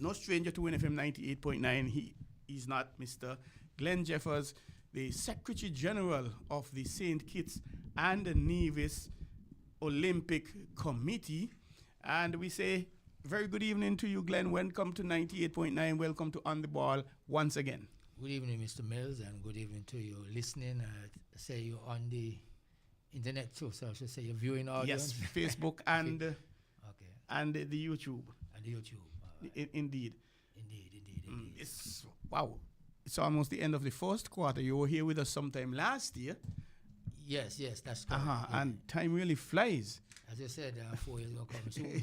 no stranger to WINN FM 98.9. He is not Mr. Glenn Jeffers, the Secretary General of the St. Kitts and the Nevis Olympic Committee. And we say, very good evening to you, Glenn. Welcome to 98.9. Welcome to On the Ball once again. Good evening, Mr. Mills, and good evening to you listening. Say you're on the internet too, so I should say you're viewing audience. Yes, Facebook and okay, and the YouTube. and the YouTube. Indeed. Indeed. It's wow. It's almost the end of the first quarter. You were here with us sometime last year. Yes, that's correct. Yeah. And time really flies. As you said, 4 years ago coming soon.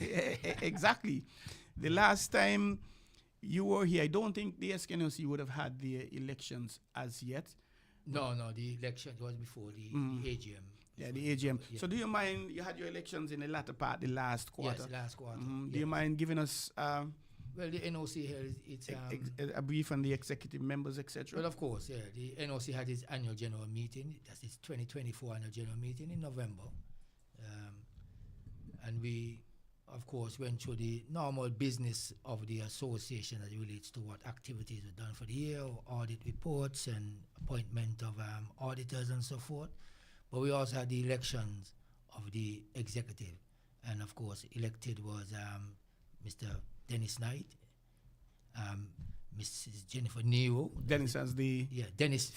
Exactly. The last time you were here, I don't think the SKNOC would have had the elections as yet. No, the election was before the AGM. Yeah, the AGM. Yeah. So do you mind, you had your elections in the latter part, the last quarter. Yes, last quarter. Do you mind giving us Well, the NOC held its a brief on the executive members, etc.? well, of course, yeah. The NOC had its annual general meeting. That's its 2024 annual general meeting in November. And we, of course, went through the normal business of the association as it relates to what activities were done for the year, audit reports and appointment of auditors and so forth. But we also had the elections of the executive. And, of course, elected was Mr. Dennis Knight, Mrs. Jennifer Nero. Dennis as the... Yeah, Dennis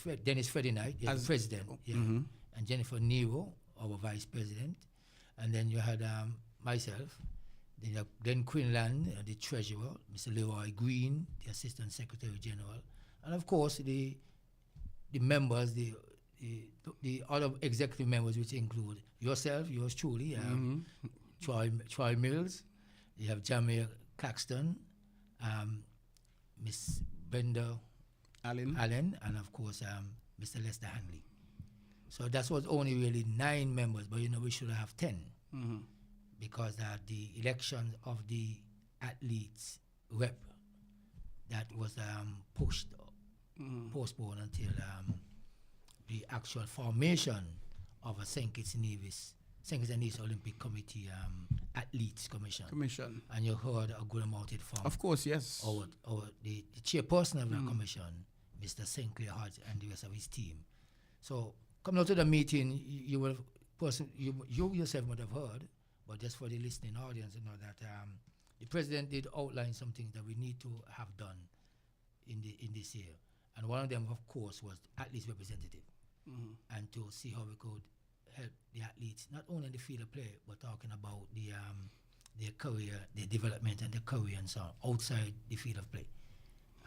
Freddie Knight, as the president. Yeah. And Jennifer Nero, our vice president. And then you had myself, then you have Glenn Quinlan, the treasurer, Mr. Leroy Green, the assistant secretary general. And, of course, the members, the other executive members, which include yourself, yours truly, Troy Mills, you have Jamie Claxton, Miss Brenda Allen, and of course Mr. Lester Hanley. So that was only really 9 members, but we should have 10 because the election of the athletes rep that was postponed until the actual formation of a St. Kitts and Nevis Olympic Committee Athletes Commission. And you heard a good amount of it from... Of course, yes. The chairperson of the commission, Mr. Sinclair Hodge, and the rest of his team. So, coming out to the meeting, you yourself would have heard, but just for the listening audience, that the president did outline some things that we need to have done in this year. And one of them, of course, was athletes representative. And to see how we could help the athletes, not only in the field of play, but talking about their career, their development and their career and so on, outside the field of play.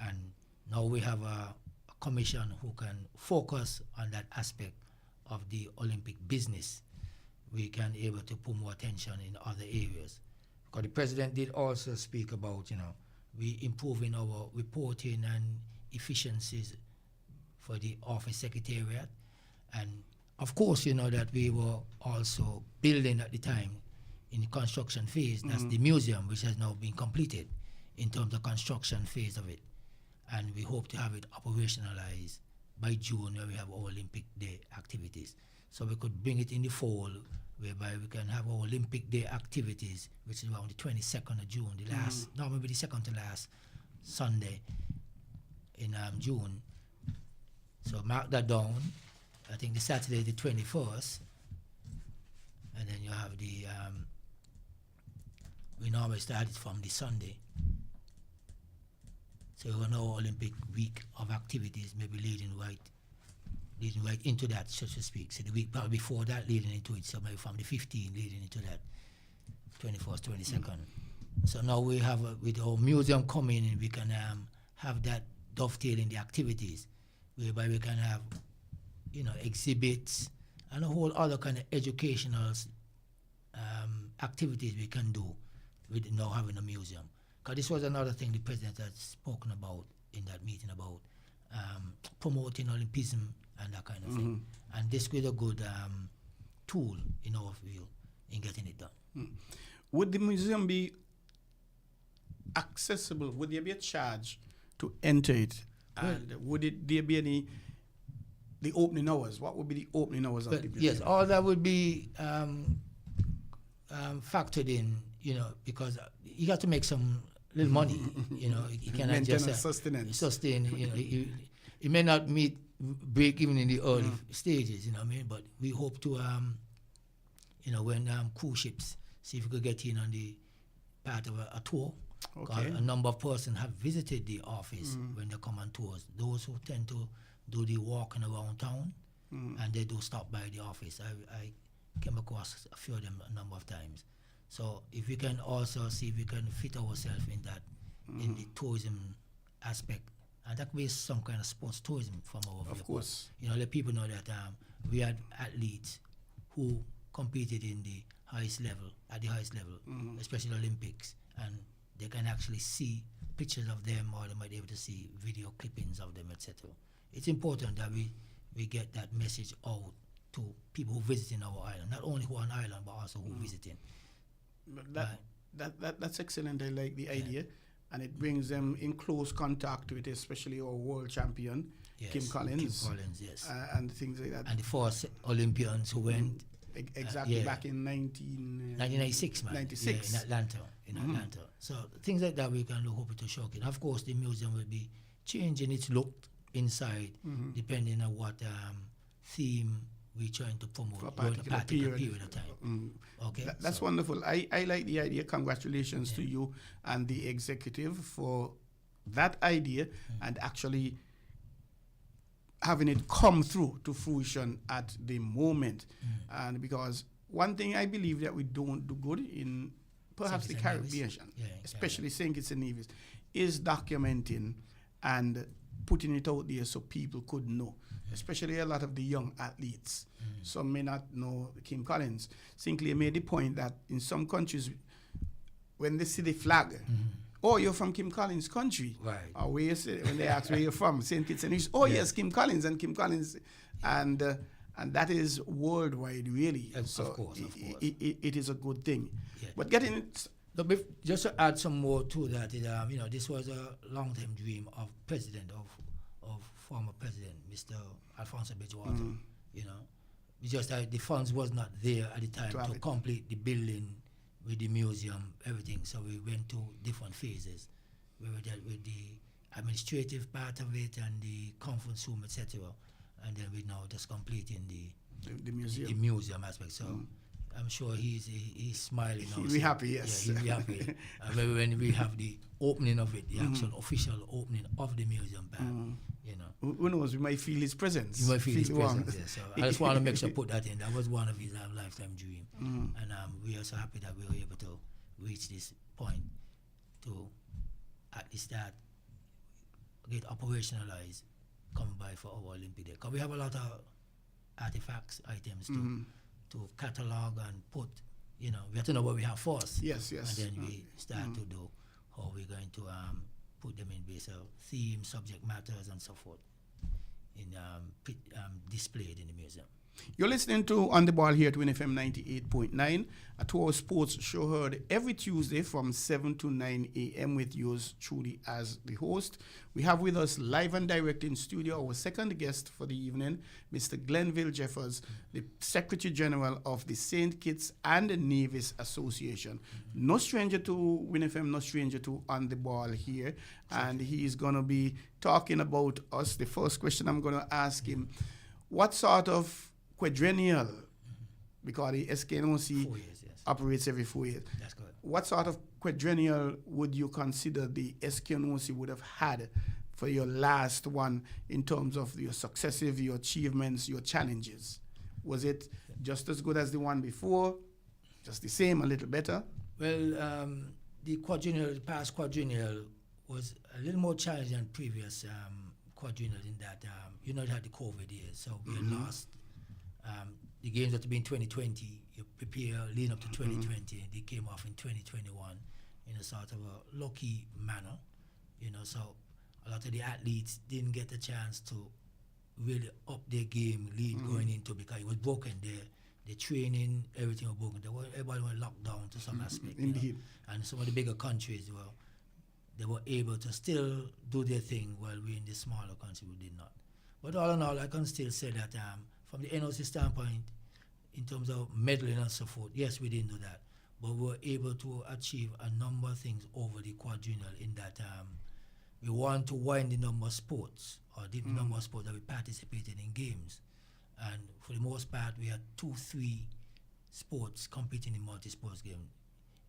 And now we have a commission who can focus on that aspect of the Olympic business. We can able to put more attention in other areas. Because the president did also speak about, we improving our reporting and efficiencies for the office secretariat. And of course, that we were also building at the time in the construction phase. That's the museum, which has now been completed in terms of construction phase of it. And we hope to have it operationalized by June, where we have our Olympic Day activities. So we could bring it in the fall, whereby we can have our Olympic Day activities, which is around the 22nd of June, maybe the second to last Sunday in June. So mark that down. I think the Saturday, the 21st, and then you have we normally start it from the Sunday. So you know Olympic week of activities, maybe leading right leading right into that, so to speak. So the week probably before that, leading into it. So maybe from the 15th, leading into that 21st, 22nd. So now we have, with our museum coming in, we can have that dovetailing the activities, whereby we can have, exhibits and a whole other kind of educational activities we can do with now having a museum. Because this was another thing the president had spoken about in that meeting about promoting Olympism and that kind of thing. And this was a good tool in our view in getting it done. Would the museum be accessible? Would there be a charge to enter it? And would there be the opening hours? What would be the opening hours of the museum? Yes, all that would be factored in, because you got to make some little money, you cannot just sustain, it may not break even in the early stages, but we hope to, when cruise ships, see if we could get in on the part of a tour. Okay. A number of persons have visited the office when they come on tours. Those who tend to do the walking around town, and they do stop by the office. I came across a few of them a number of times. So if we can also see if we can fit ourselves in that, in the tourism aspect, and that could be some kind of sports tourism from our view. Of course. Let people know that we had athletes who competed in the highest level, especially Olympics, and they can actually see pictures of them, or they might be able to see video clippings of them, etc. It's important that we get that message out to people who visiting our island, not only who are on island, but also who visiting. That's excellent. I like the idea, and it brings them in close contact with, especially our world champion, Kim Collins. Yes. And things like that. And the first Olympians who went exactly back in 1996, man. 96 in Atlanta. So things like that we can hope to showcase. Of course, the museum will be changing its look inside, depending on what theme we're trying to promote for a particular period of time. Okay, that's wonderful. I like the idea. Congratulations to you and the executive for that idea and actually having it come through to fruition at the moment. And because one thing I believe that we don't do good in perhaps the Caribbean, especially St. Kitts and Nevis, is documenting and putting it out there so people could know, especially a lot of the young athletes. Some may not know Kim Collins. Sinclair made the point that in some countries, when they see the flag, oh, you're from Kim Collins' country. Right. Or where you say, when they ask where you're from, St. Kitts and Nevis, oh, yes, Kim Collins and Kim Collins. And that is worldwide, really. Of so course. It is a good thing. Yeah. But getting it... Just to add some more to that, this was a long-term dream of former president, Mr. Alfonso Bridgewater. It's just that the funds was not there at the time to complete the building with the museum, everything. So we went to different phases. We were dealt with the administrative part of it and the conference room, etc. And then we now just completing the museum aspect. So I'm sure he's smiling now. He'll be happy, yes. Yeah, he'll be happy. And maybe when we have the opening of it, the actual official opening of the museum back, Who knows, we might feel his presence. You might feel his presence, yes. So I just want to make sure put that in. That was one of his lifetime dream. And we are so happy that we were able to reach this point to at least start get operationalized coming by for our Olympic Day. Because we have a lot of artifacts, items to catalog and put, we have to know what we have first. Yes. And then we start to do how we're going to put them in base of themes, subject matters, and so forth, displayed in the museum. You're listening to On the Ball here at WINN FM 98.9, a 2-hour sports show heard every Tuesday from 7 to 9 a.m. with yours truly as the host. We have with us live and direct in studio our second guest for the evening, Mr. Glenville Jeffers, the Secretary General of the St. Kitts and Nevis Association. No stranger to WINN FM, no stranger to On the Ball here. And he's going to be talking about us. The first question I'm going to ask him, what sort of quadrennial, because the SKNOC operates every 4 years. That's good. What sort of quadrennial would you consider the SKNOC would have had for your last one in terms of your successive, your achievements, your challenges? Was it just as good as the one before? Just the same, a little better? Well, the past quadrennial was a little more challenging than previous quadrennial in that, it had the COVID years, so we had lost the games that have been 2020, you prepare leading up to 2020, and they came off in 2021 in a sort of a lucky manner, so a lot of the athletes didn't get the chance to really up their game going into, because it was broken. The training, everything was broken. Everybody was locked down to some aspect. Indeed. And some of the bigger countries, they were able to still do their thing while we in the smaller country who did not. But all in all, I can still say that from the NOC standpoint, in terms of medaling and so forth, yes, we didn't do that. But we were able to achieve a number of things over the quadrennial in that we want to wind the number of sports, or the number of sports that we participated in games. And for the most part, we had 2-3 sports competing in multi-sports game.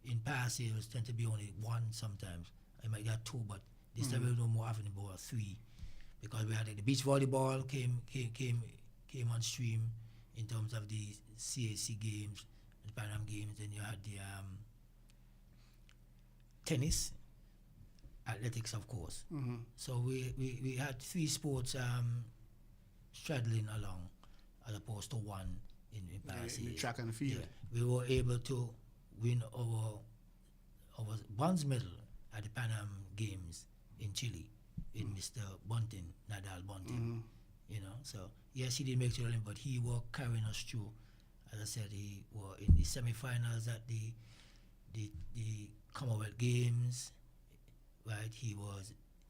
In past years, tend to be only one sometimes. I might get 2, but this time we no more having about 3, because we had the beach volleyball came on stream in terms of the CAC games, the Pan Am games. Then you had the tennis, athletics, of course. So we had 3 sports straddling along, as opposed to one in past years. Track and field. Yeah, we were able to win our bronze medal at the Pan Am Games in Chile with Mr. Bunting, Nadal Bunting. So yes, he didn't make it to the Olympics, but he was carrying us through. As I said, he was in the semi-finals at the Commonwealth Games, right?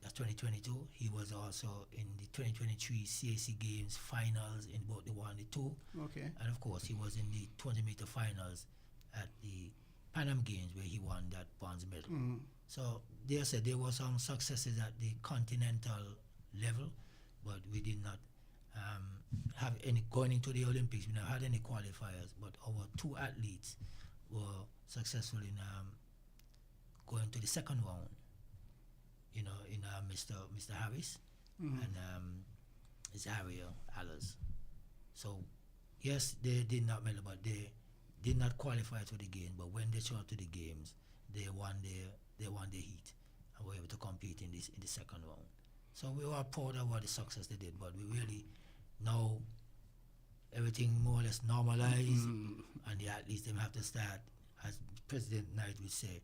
That's 2022. He was also in the 2023 CAC Games finals in both the 1 and the 2. Okay. And of course, he was in the 20-meter finals at the Pan Am Games, where he won that bronze medal. So they said there were some successes at the continental level, but we did not have any going into the Olympics. We never had any qualifiers, but our 2 athletes were successful in going to the second round. In Mr. Harris and Zaria Allers. So yes, they did not medal, but they did not qualify to the game. But when they showed up to the games, they won their heat and were able to compete in the second round. So we were proud of what the success they did, but we really now everything more or less normalized, and the athletes them have to start, as President Knight would say,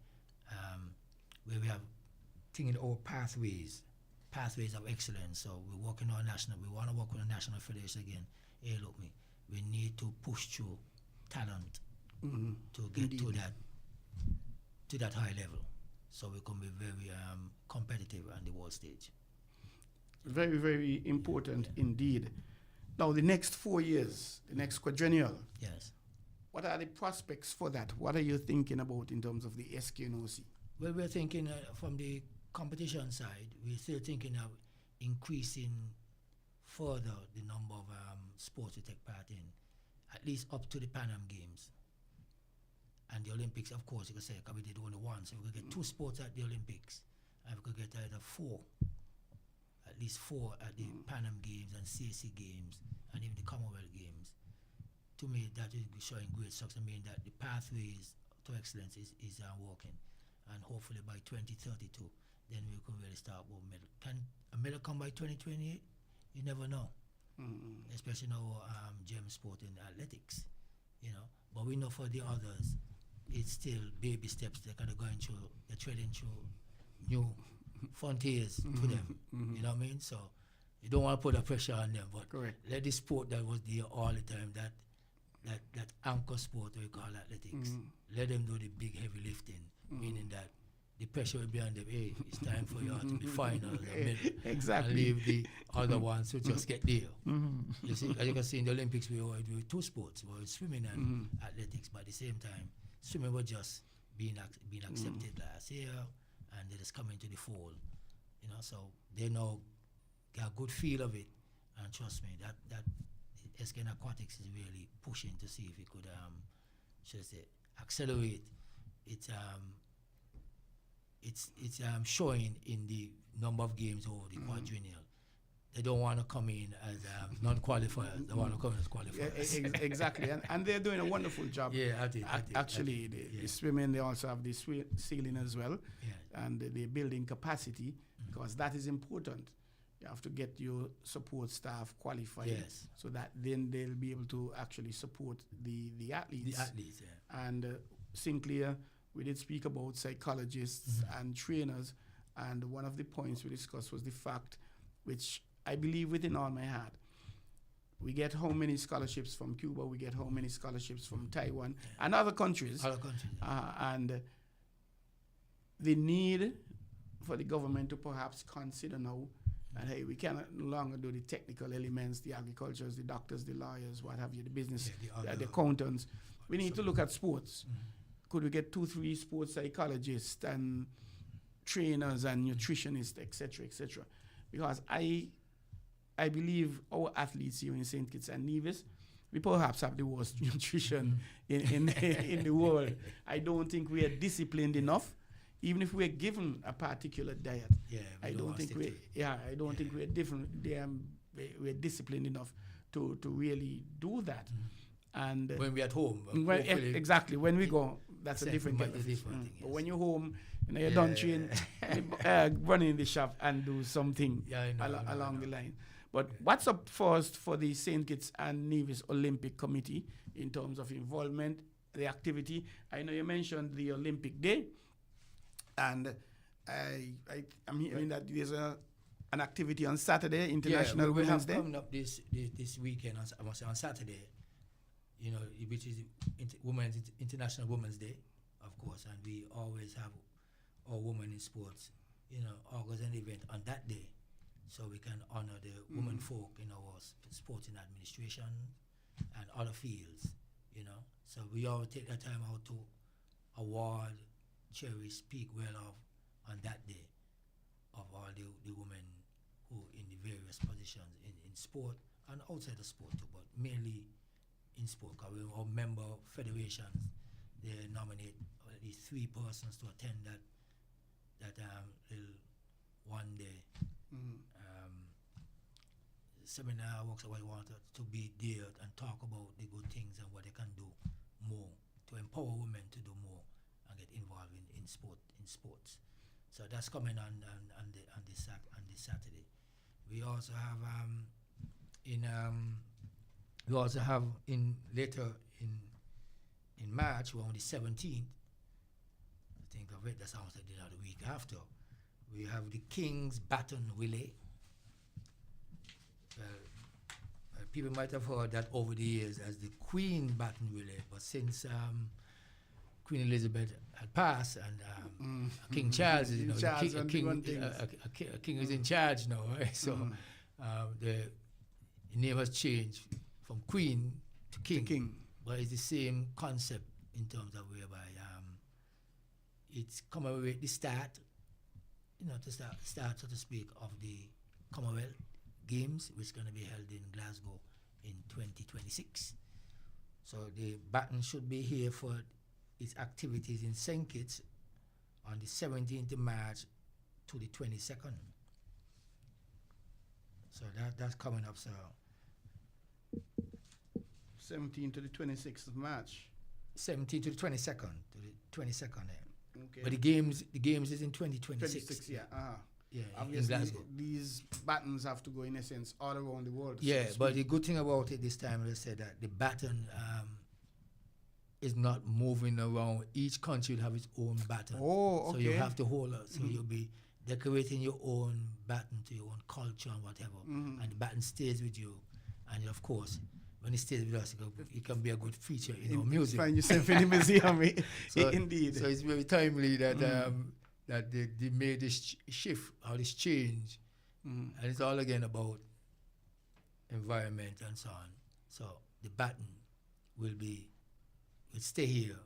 where we have thinking our pathways of excellence. So we're working on national. We want to work with the national federation again. Hey, look, we need to push through talent to get to that high level, so we can be very competitive on the world stage. Very, very important indeed. Now, the next 4 years, the next quadrennial. Yes. What are the prospects for that? What are you thinking about in terms of the SKNOC? Well, we're thinking from the competition side, we're still thinking of increasing further the number of sports we take part in, at least up to the Pan Am Games. And the Olympics, of course, you could say, because we did only one, so we could get 2 sports at the Olympics, and we could get either 4, at least 4 at the Pan Am Games and CAC Games, and even the Commonwealth Games. To me, that is showing great success. I mean that the pathways to excellence is working. And hopefully by 2032, then we can really start with medal. Can a medal come by 2028? You never know. Especially now gem sport in athletics, But we know for the others, it's still baby steps. They're kind of they're treading through new frontiers to them. You know what I mean? So you don't want to put the pressure on them, but Correct. let the sport that was there all the time, that anchor sport we call athletics, let them do the big heavy lifting, meaning that the pressure will be on them. Hey, it's time for you to be final, Exactly. and leave the other ones to just get there. You see, as you can see in the Olympics, we were 2 sports, we were swimming and athletics, but at the same time, swimming was just being accepted last year, and it is coming to the fall. So they now get a good feel of it, and trust me, that SKN Aquatics is really pushing to see if it could, should I say, accelerate its it's showing in the number of games over the quadrennial. They don't want to come in as non-qualifiers. They want to come in as qualifiers. Exactly, and they're doing a wonderful job. Yeah, Actually, the swimming, they also have the sailing as well, and they're building capacity because that is important. You have to get your support staff qualified, so that then they'll be able to actually support the athletes. The athletes, yeah. And Sinclair, we did speak about psychologists and trainers, and one of the points we discussed was the fact, which I believe within all my heart, we get how many scholarships from Cuba, we get how many scholarships from Taiwan and other countries. And the need for the government to perhaps consider now, and hey, we cannot no longer do the technical elements, the agriculturists, the doctors, the lawyers, what have you, the business, the accountants. We need to look at sports. Could we get 2-3 sports psychologists and trainers and nutritionists, etc., etc.? Because I believe our athletes here in St. Kitts and Nevis, we perhaps have the worst nutrition in the world. I don't think we are disciplined enough, even if we're given a particular diet. I don't think we're disciplined enough to really do that. And when we're at home, exactly, when we go, that's a different thing. But when you're home, you're done training, run in the shop and do something along the line. But what's up first for the St. Kitts and Nevis Olympic Committee in terms of involvement, the activity? I know you mentioned the Olympic Day, and I'm hearing that there's an activity on Saturday, International Women's Day. Coming up this weekend, on Saturday, which is International Women's Day, of course, and we always have our women in sports, organize an event on that day, so we can honor the women folk in our sports and administration and other fields, So we always take that time out to award, cherish, speak well of on that day of all the women who in the various positions in sport and outside of sport too, but mainly in sport, because we are member federations. They nominate at least 3 persons to attend that little one day seminar, works what I wanted to be there and talk about the good things and what they can do more to empower women to do more and get involved in sports. So that's coming on this Saturday. We also have later in March, we're on the 17th. Think of it, that sounds like the week after. We have the King's Baton Relay. People might have heard that over the years as the Queen Baton Relay, but since Queen Elizabeth had passed and King Charles is, a king is in charge now, right? So the name has changed from Queen to King. But it's the same concept in terms of whereby it's commemorate the start, to start, so to speak, of the Commonwealth Games, which is going to be held in Glasgow in 2026. So the baton should be here for its activities in St. Kitts on the 17th of March to the 22nd. So that's coming up, so 17th to the 26th of March. 17th to the 22nd, Okay. But the games is in 2026. 26, yeah. Yeah, obviously, in Glasgow. These batons have to go, in a sense, all around the world. Yeah, but the good thing about it this time, they said that the baton is not moving around. Each country will have its own baton. Oh, okay. So you have to hold it. So you'll be decorating your own baton to your own culture and whatever. And the baton stays with you. And of course, when it stays with us, it can be a good feature in our music. Find yourself in the museum, indeed. So it's very timely that that they made this shift or this change, and it's all again about environment and so on. So the baton will stay here,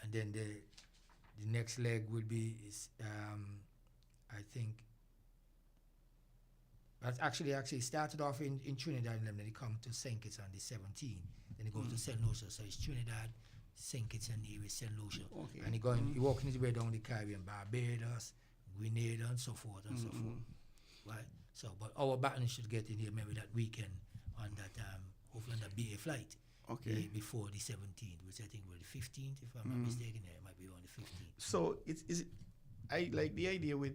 and then the next leg will be I think. But actually started off in Trinidad, and then they come to St. Kitts on the 17th. Then they go to St. Lucia. So it's Trinidad, St. Kitts and Nevis, St. Lucia. Okay. And he walking his way down the Caribbean, Barbados, Grenada, and so forth and so forth. Right? So, but our baton should get in here maybe that weekend on that, hopefully on the BA flight. Okay. Before the 17th, which I think was the 15th, if I'm not mistaken. It might be on the 15th. So I like the idea with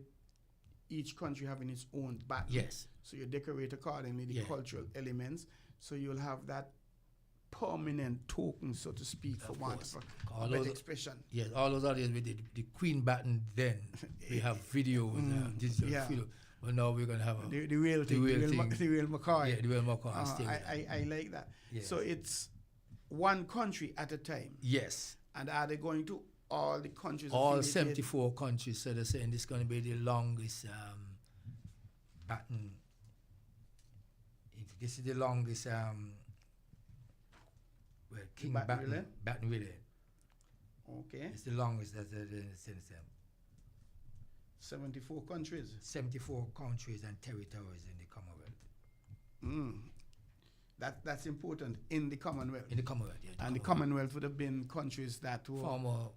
each country having its own baton. Yes. So you decorate accordingly the Yeah. cultural elements. So you'll have that permanent token, so to speak, for Of want course. of All a better those- expression. Yes, all those others with the Queen baton. Then we have videos, digital Yeah. film. But now we're gonna have The real thing, real the real, thing. the real McCoy. Yeah, the real McCoy. stay with that. I like that. Yes. So it's one country at a time. Yes, And are they going to all the countries? all affiliated? 74 countries. So they're saying this is going to be the longest baton. This is the longest King baton baton relay? baton relay. Okay. It's the longest that since 74 countries. 74 countries and territories in the Commonwealth. That's important in the Commonwealth. In the Commonwealth, yeah. And the Commonwealth would have been countries that were former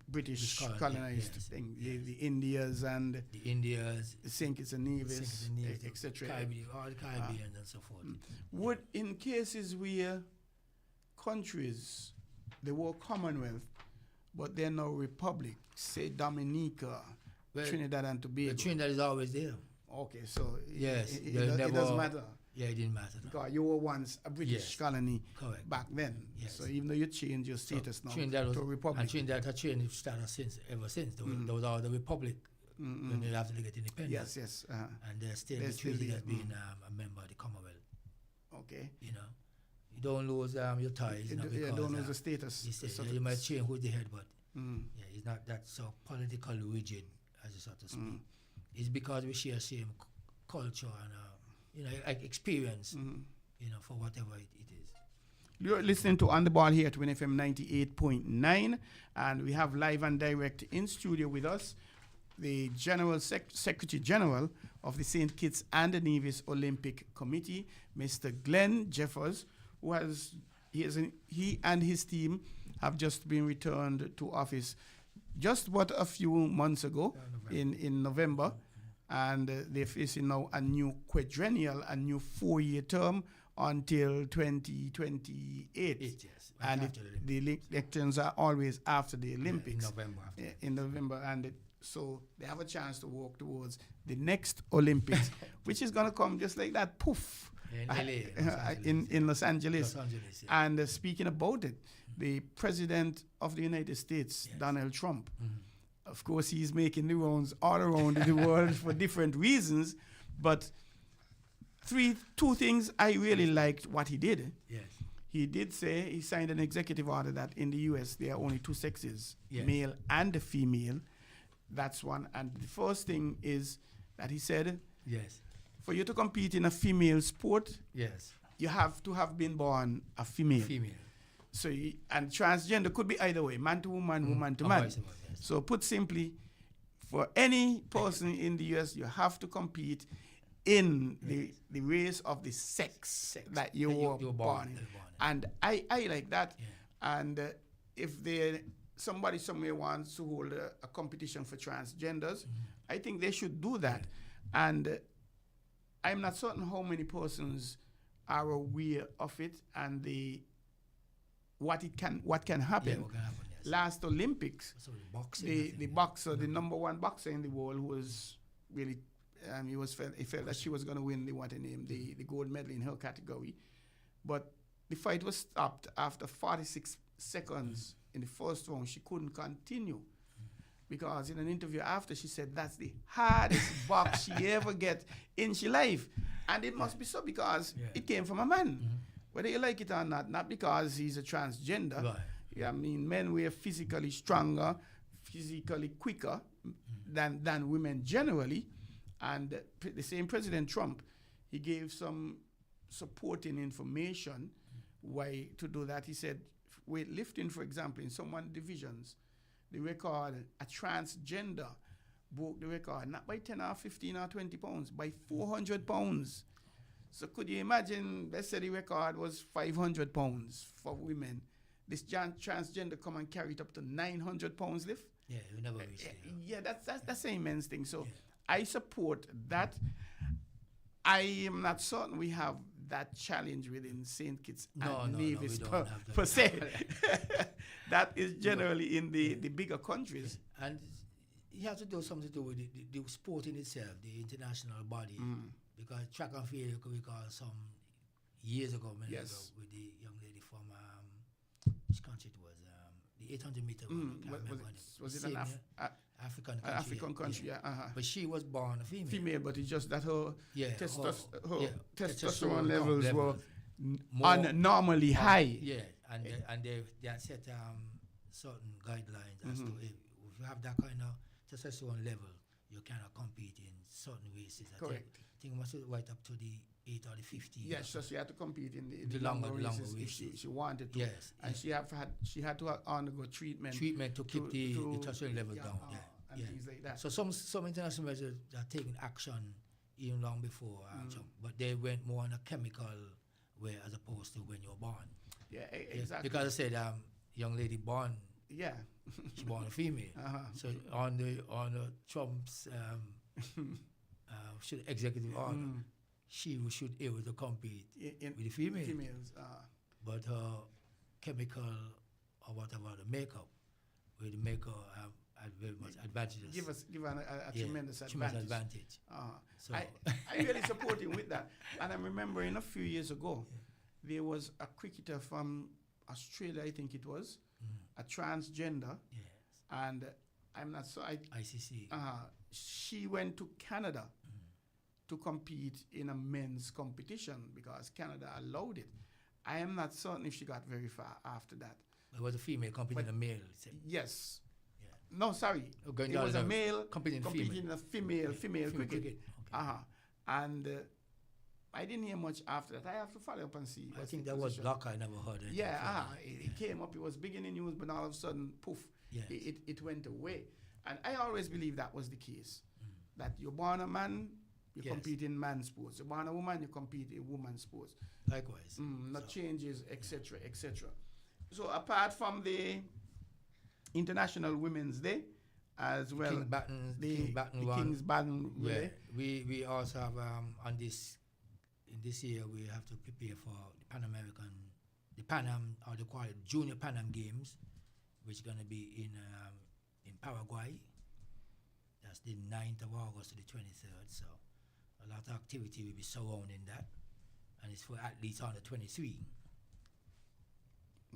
British colony, colonized, yes, thing, yes. the Indias and the Indias, the St. Kitts and Nevis, the etc. Caribbean, all the Caribbean and so forth. Would, in cases where countries, they were Commonwealth, but they're now republic, say Dominica, Well, Trinidad and Tobago. The Trinidad is always there. Okay, so Yes, it they doesn't never- matter. Yeah, it didn't matter. No. Because you were once a British Yes, colony correct. back then. Yes. So even though you changed your status now Trinidad was, to a republic. and Trinidad had changed status ever since. There was all the republic when they after they get independence. Yes. And they're still They're still treated there. as being a member of the Commonwealth. Okay. You know, you don't lose your ties. You not do- because, don't lose the status. You, say, sort you of- might change who's the head, but yeah, it's not that so politically rigid, as you so to speak. It's because we share same culture and like experience. For whatever it is. You're listening to On the Ball here at WINN FM 98.9, and we have live and direct in studio with us the General Secretary General of the St. Kitts and Nevis Olympic Committee, Mr. Glenn Jeffers, who he and his team have just been returned to office just a few months ago in November, and they're facing now a new quadrennial, a new 4-year term until 2028. Yes, And after the the elections are always after the Olympics. in November after. In November, and so they have a chance to work towards the next Olympics, which is going to come just like that, poof, In LA, in Los Angeles. Los Angeles, yeah. And speaking about it, the President of the United States, Donald Trump, of course, he's making the rounds all around the world for different reasons, but two things I really liked what he did. Yes. He did say he signed an executive order that in the U.S. there are only two sexes, Yes. male and female. That's one. And the first thing is that he said, Yes. for you to compete in a female sport, Yes. you have to have been born a female. Female. So, and transgender could be either way, man to woman, woman to Or man. vice versa, yes. So, put simply, for any person in the U.S., you have to compete in the race of the sex that you were born in. And I like that. Yeah. And if somebody somewhere wants to hold a competition for transgenders, I think they should do that. And I'm not certain how many persons are aware of it and what can happen. Yeah, what can happen, yes. Last Olympics, So the boxing. the boxer, the number one boxer in the world, who was really, he felt that she was going to win the gold medal in her category, but the fight was stopped after 46 seconds in the first round. She couldn't continue because in an interview after, she said that's the hardest box she ever get in her life, and it must be so because it came from a man. Whether you like it or not because he's a transgender. Right. Yeah, I mean, men were physically stronger, physically quicker than women generally. And the same President Trump, he gave some supporting information why to do that. He said, weightlifting, for example, in some one divisions, the record, a transgender broke the record, not by 10 or 15 or 20 pounds, by 400 pounds. So could you imagine, let's say the record was 500 pounds for women. this transgender come and carry it up to 900 pounds lift. Yeah, we never reached it. Yeah, that's an immense thing. So I support that. I am not certain we have that challenge within St. Kitts and Nevis we don't have that. per se. That is generally in the bigger countries. And you have to do something to do with the sport in itself, the international body. Because track and field, we call some years ago, with the young lady from which country it was, the 800 meter. Was it an African country? African country, But she was born a female. Female, but it's just that her testosterone testosterone levels were more abnormally high. Yeah, and they had set certain guidelines as to if you have that kind of testosterone level, you cannot compete in certain races. Correct. I think it was right up to the 8 or the 15. Yes, so she had to compete in the longer races races. if she wanted to. Yes, and she had to undergo treatment. Treatment to keep the testosterone level down. And things like that. So some international measures are taking action even long before action, but they went more on a chemical way as opposed to when you're born. Yeah, exactly. Because I said, young lady born. Yeah. She born a female. So on the Trump's executive order, she should able to compete with the females. But her chemical or whatever, the makeup, with the makeup had very much advantages. Give a tremendous advantage. So I really support him with that. And I'm remembering a few years ago, there was a cricketer from Australia, I think it was, a transgender. Yes. And I'm not so ICC. She went to Canada to compete in a men's competition because Canada allowed it. I am not certain if she got very far after that. It was a female competing in a male. Yes. Yeah. No, sorry. It was a male competing female. in a female cricket. Okay. And I didn't hear much after that. I have to follow up and see. I think that was Block. I never heard it. Yeah, it came up. It was big in the news, but all of a sudden, poof, it went away. And I always believe that was the case. That you're born a man, you compete in man sports. You're born a woman, you compete in woman sports. Likewise. Not changes, etc., etc. So apart from the International Women's Day, as well, the King's Baton. Yeah, we also have on this. In this year, we have to prepare for the Pan Am, or they call it Junior Pan Am Games, which is going to be in Paraguay. That's the 9th of August to the 23rd. So a lot of activity will be surrounding that, and it's for athletes under 23.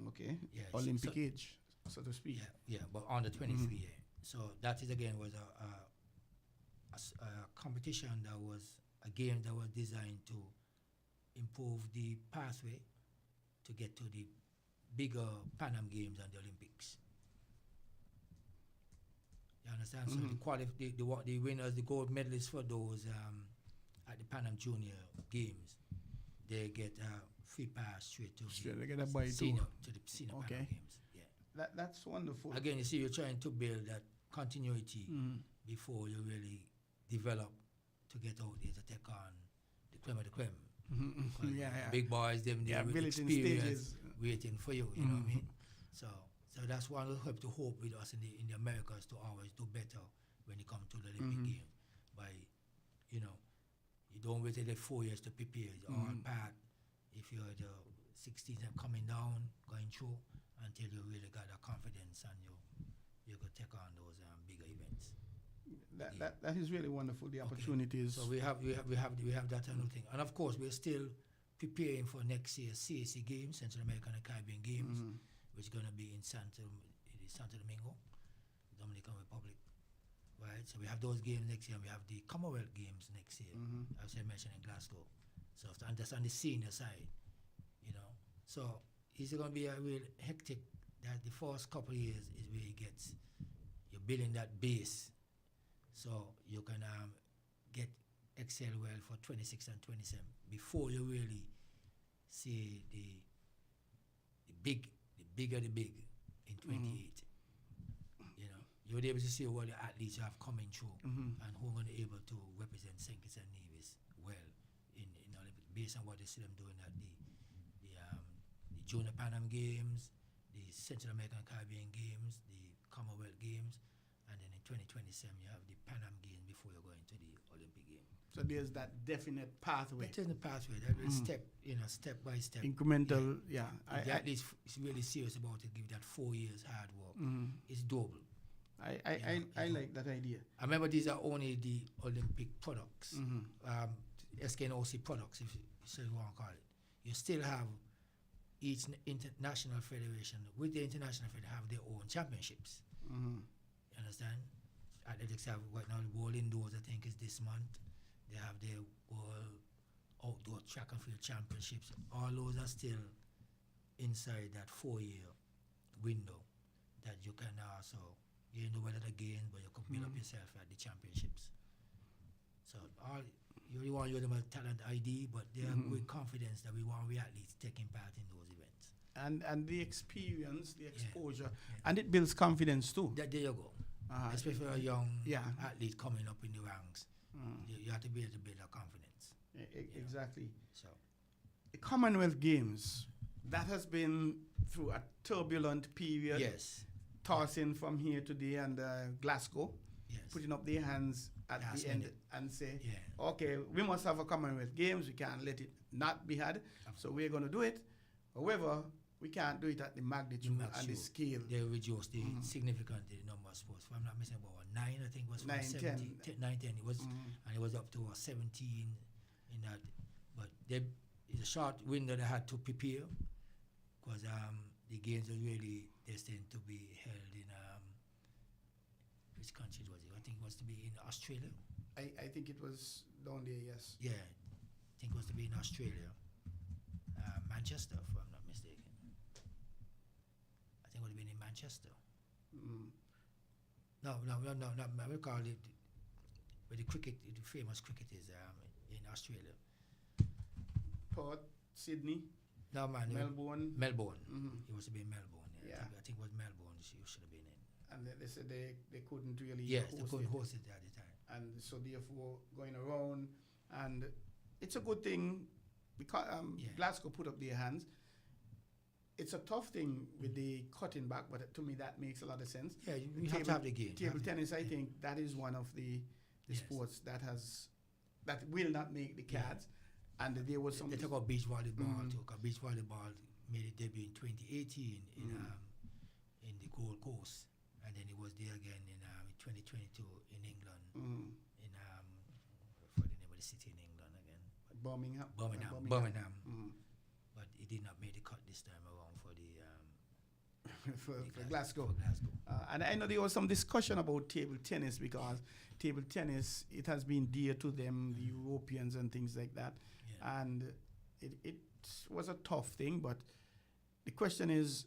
Okay. Yeah. Olympic age, so to speak. Yeah, but under 23. Yeah. So that is again was a competition that was a game that was designed to improve the pathway to get to the bigger Pan Am Games and the Olympics. You understand? So the winners, the gold medalists for those at the Pan Am Junior Games, they get a free pass straight to the senior Pan Am Games. Yeah. That's wonderful. Again, you see, you're trying to build that continuity before you really develop to get out there to take on the creme of the creme. Big boys, them there with experience waiting for you, you know what I mean? So that's one of the hope with us in the Americas to always do better when it comes to the Olympic game. By, you don't wait till 4 years to prepare. It's all part if you're the 16th and coming down, going through until you really got the confidence and you could take on those bigger events. That is really wonderful. The opportunities. So we have that kind of thing, and of course we're still preparing for next year's CAC Games, Central American and Caribbean Games, which is going to be in Santo Domingo, Dominican Republic, right? So we have those games next year, and we have the Commonwealth Games next year, as I mentioned, in Glasgow. So and that's on the senior side, So it's going to be a real hectic. That the first couple of years is where you're building that base. So you can get excel well for 26 and 27 before you really see the bigger the big in 28. You'll be able to see what the athletes have coming through and who are going to be able to represent St. Kitts and Nevis well in Olympic based on what they see them doing at the Junior Pan Am Games, the Central American Caribbean Games, the Commonwealth Games, and then in 2027 you have the Pan Am Games before you go into the Olympic Games. So there's that definite pathway. That is the pathway. That is step by step. Incremental, yeah. If at least is really serious about it, give that 4 years hard work. It's doable. I like that idea. I remember these are only the Olympic products, SKNOC products, if you want to call it. You still have each international federation, with the international federation, have their own championships. You understand? Athletics have right now the World Indoors, I think, is this month. They have their World Outdoor Track and Field Championships. All those are still inside that 4-year window that you can also, you know whether the games, but you can build up yourself at the championships. So all you want your talent ID, but they are with confidence that we athletes taking part in those events. And the experience, the exposure, and it builds confidence too. There you go. Especially for a young athlete coming up in the ranks. You have to be able to build that confidence. Exactly. So, the Commonwealth Games, that has been through a turbulent period. yes. Tossing from here to there and Glasgow, Yes. putting up their hands at Last the end minute. and say, Yeah. okay, we must have a Commonwealth Games. We can't let it not be had. So we're going to do it. However, we can't do it at the magnitude and the scale. They reduced the significantly the number of sports. If I'm not missing, about 9, I think was from 9, 17, 9, 10. It was, and it was up to 17 in that. But it's a short window they had to prepare because the games are really destined to be held in which country was it? I think it was to be in Australia. I think it was down there, yes. Yeah, I think it was to be in Australia, Manchester, if I'm not mistaken. I think it would have been in Manchester. No, we call it, but the famous cricket is in Australia. Perth, Sydney, No, man. Melbourne. Melbourne. It was to be in Melbourne. Yeah. I think it was Melbourne you should have been in. And they said they couldn't really Yes, they host couldn't it. host it at the time. And so therefore going around, and it's a good thing because Glasgow put up their hands. It's a tough thing with the cutting back, but to me that makes a lot of sense. Yeah, you have to have the game. Table tennis, I think that is one of the sports that will not make the cards. And there was some. They talk about beach volleyball too. 'Cause beach volleyball made its debut in 2018 in the Gold Coast, and then it was there again in 2022 in England. In for the name of the city in England again. Birmingham. Birmingham. But it did not make the cut this time around for the for Glasgow. For Glasgow. And I know there was some discussion about table tennis because table tennis, it has been dear to them, the Europeans and things like that. Yeah. And it was a tough thing, but the question is,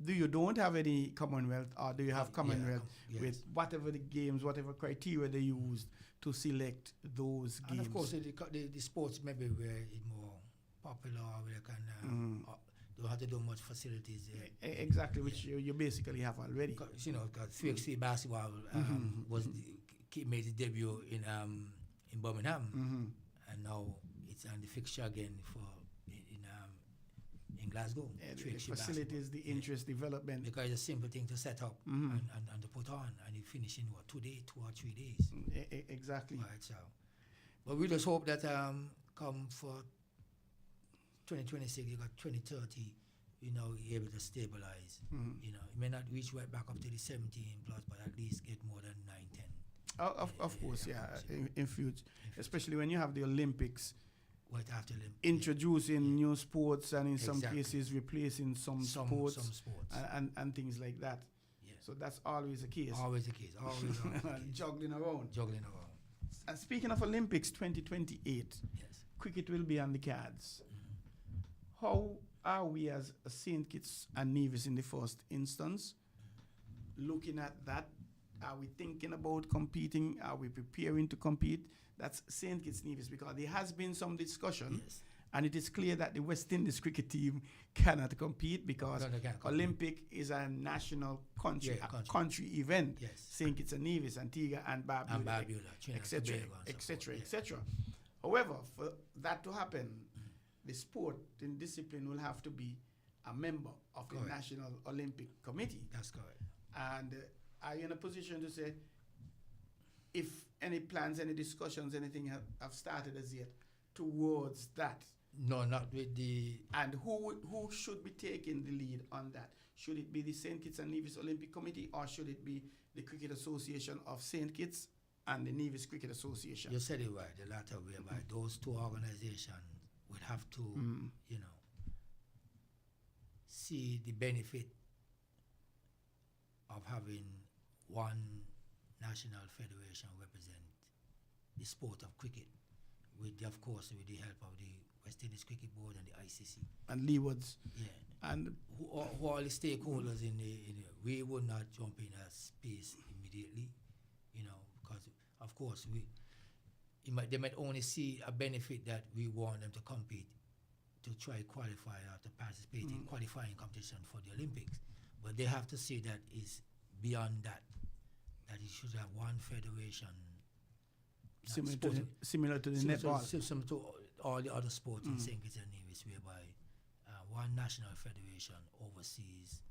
do you don't have any Commonwealth or do you have Commonwealth yes. with whatever the games, whatever criteria they used to select those games? And of course, the sports maybe where it's more popular, where you can don't have to do much facilities. Exactly, which you basically have already. You know, because 3x3 basketball made its debut in Birmingham, and now it's on the fixture again in Glasgow. The facilities, the interest development. Because it's a simple thing to set up and to put on, and you finish in 2 or 3 days. Exactly. Right, so, but we just hope that come for 2026, you got 2030, you know, you're able to stabilize. You know, it may not reach right back up to the 17 plus, but at least get more than 9, 10. Of course, in future, especially when you have the Olympics. Right after introducing new sports and in some cases replacing some sports. And things like that. Yeah. So that's always the case. Always the case. Juggling around. And speaking of Olympics 2028, yes, cricket will be on the cards. How are we as St. Kitts and Nevis in the first instance looking at that? Are we thinking about competing? Are we preparing to compete? That's St. Kitts Nevis, because there has been some discussion, and it is clear that the West Indies cricket team cannot compete because Olympic is a national country event. Yes. St. Kitts and Nevis, Antigua and Barbuda, etc., etc., etc. However, for that to happen, the sport and discipline will have to be a member of the Correct. National Olympic Committee. That's correct. And are you in a position to say if any plans, any discussions, anything have started as yet towards that? No, not with the. And who should be taking the lead on that? Should it be the St. Kitts and Nevis Olympic Committee, or should it be the Cricket Association of St. Kitts and the Nevis Cricket Association? You said it right, the latter whereby those two organizations would have to, you know, see the benefit of having one national federation represent the sport of cricket, with, of course, with the help of the West Indies Cricket Board and the ICC. And Leewards. Yeah. And Who all the stakeholders in the we would not jump in a space immediately, you know, because of course they might only see a benefit that we want them to compete, to try qualify or to participate in qualifying competition for the Olympics, but they have to see that is beyond that. That it should have one federation, similar to the netball. similar to all the other sports in St. Kitts and Nevis, whereby one national federation oversees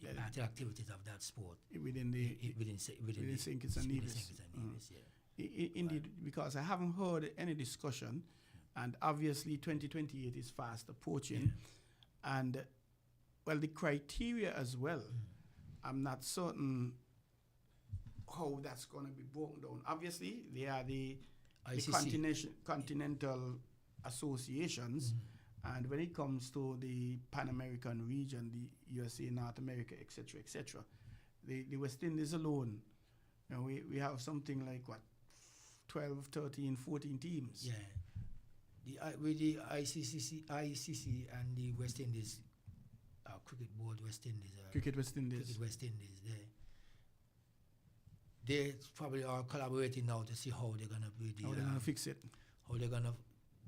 the activities of that sport Within the within St. Kitts and Nevis. Indeed, because I haven't heard any discussion, and obviously 2028 is fast approaching, and well, the criteria as well. I'm not certain how that's going to be broken down. Obviously, they are the continental associations, and when it comes to the Pan American region, the USA, North America, etc., the West Indies alone, you know, we have something like what, 12, 13, 14 teams. Yeah, with the ICC and the West Indies Cricket Board, West Indies, Cricket West Indies. Cricket West Indies, they probably are collaborating now to see how they're gonna be How they're gonna fix it. how they're gonna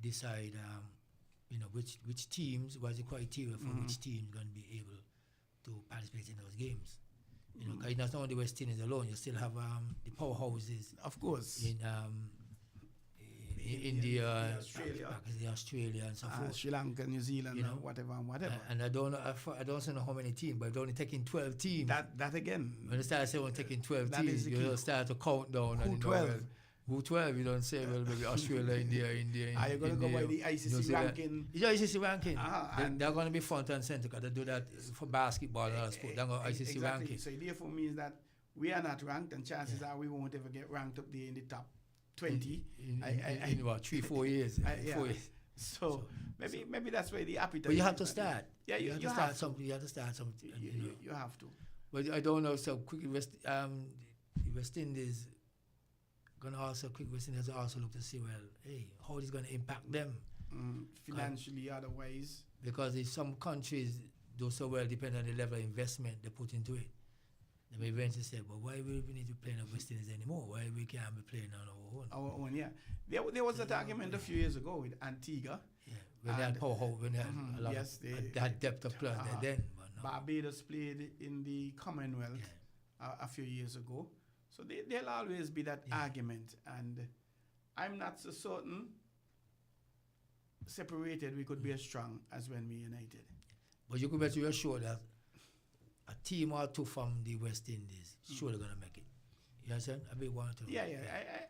decide, you know, which teams, what's the criteria for which team gonna be able to participate in those games. You know, 'cause it's not only the West Indies alone. You still have the powerhouses Of course. in India, Australia. Pakistan, Australia, and so forth. Sri Lanka, New Zealand, You know, whatever and whatever. And I don't know, I don't know how many teams, but they're only taking 12 teams. That again. When they start saying taking 12 That is teams, the you key. don't start to count down. Who and you know, 12? well, who 12? You don't say, well, maybe Australia, India. Are you going to go India, by the ICC New Zealand. ranking? Yeah, ICC ranking. And They're going to be front and center because they do that for basketball and other sport. They're going to ICC Exactly. ranking. So it therefore means that we are not ranked, and chances are we won't ever get ranked up there in the top 20. In what, 3-4 years? 4 years. So maybe that's where the appetite. But you have is, to but start. Yeah, you have to start something. You have to start something. You have to. But I don't know. So quickly, the West Indies gonna also West Indies also look to see, well, hey, how it's gonna impact them Financially, otherwise. because if some countries do so well, depending on the level of investment they put into it, they may eventually say, well, why will we need to play in West Indies anymore? Why we can't be playing on our own? Our own, yeah. There was that argument a few years ago with Antigua. Yeah, when they had power, when they had a lot yes, of that depth of players then. But no. Barbados played in the Commonwealth a few years ago. So there'll always be that argument. And I'm not so certain separated we could be as strong as when we united. But you could bet you're sure that a team or two from the West Indies surely gonna make it. You understand? A big one or two. Yeah.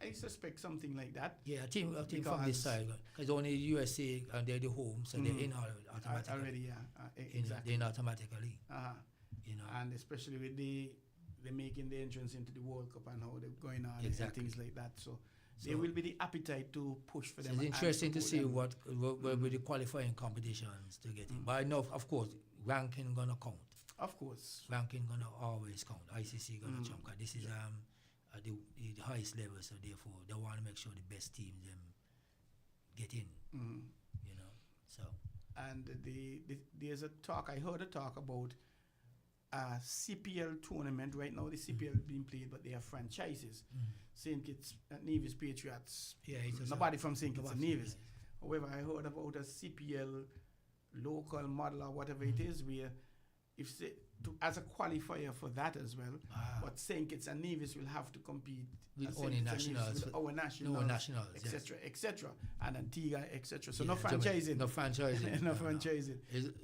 I suspect something like that. Yeah, a team from this side. Because only USA and they're the home, so they're in automatically. Already, exactly. They're in automatically. You know. And especially with the making the entrance into the World Cup and how they're going on and things like that. So there will be the appetite to push for So them. it's interesting to see them. what will be the qualifying competitions to get in. But I know, of course, ranking gonna count. Of course. Ranking gonna always count. ICC gonna jump. 'Cause this is at the highest level, so therefore they want to make sure the best teams them get in. You know, so. And there's a talk. I heard a talk about a CPL tournament. Right now, the CPL is being played, but they have franchises. St. Kitts and Nevis Patriots. Yeah, it's Nobody from St. Kitts and nobody, Nevis. However, I heard about a CPL local model or whatever it is, where if say, as a qualifier for that as well. But St. Kitts and Nevis will have to compete with as only St. Kitts and Nevis, nationals, with our nationals, etc., etc., and Antigua, etc. So no franchising. No franchising. No franchising.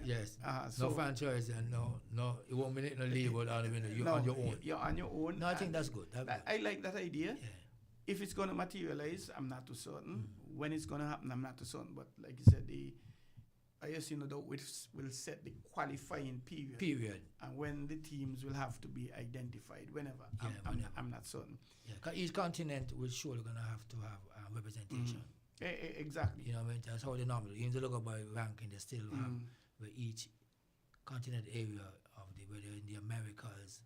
Yes. So no franchising. No. It won't be no label on you're on your own. You're on your own. No, I think that's good. I like that idea. Yeah. If it's going to materialize, I'm not too certain. When it's going to happen, I'm not too certain. But like you said, the ISC will set the qualifying period. And when the teams will have to be identified, whenever. I'm not certain. Yeah, because each continent will surely going to have representation. Exactly. You know what I mean? That's how they normally, even though they look by ranking, they still have where each continent area of whether in the Americas,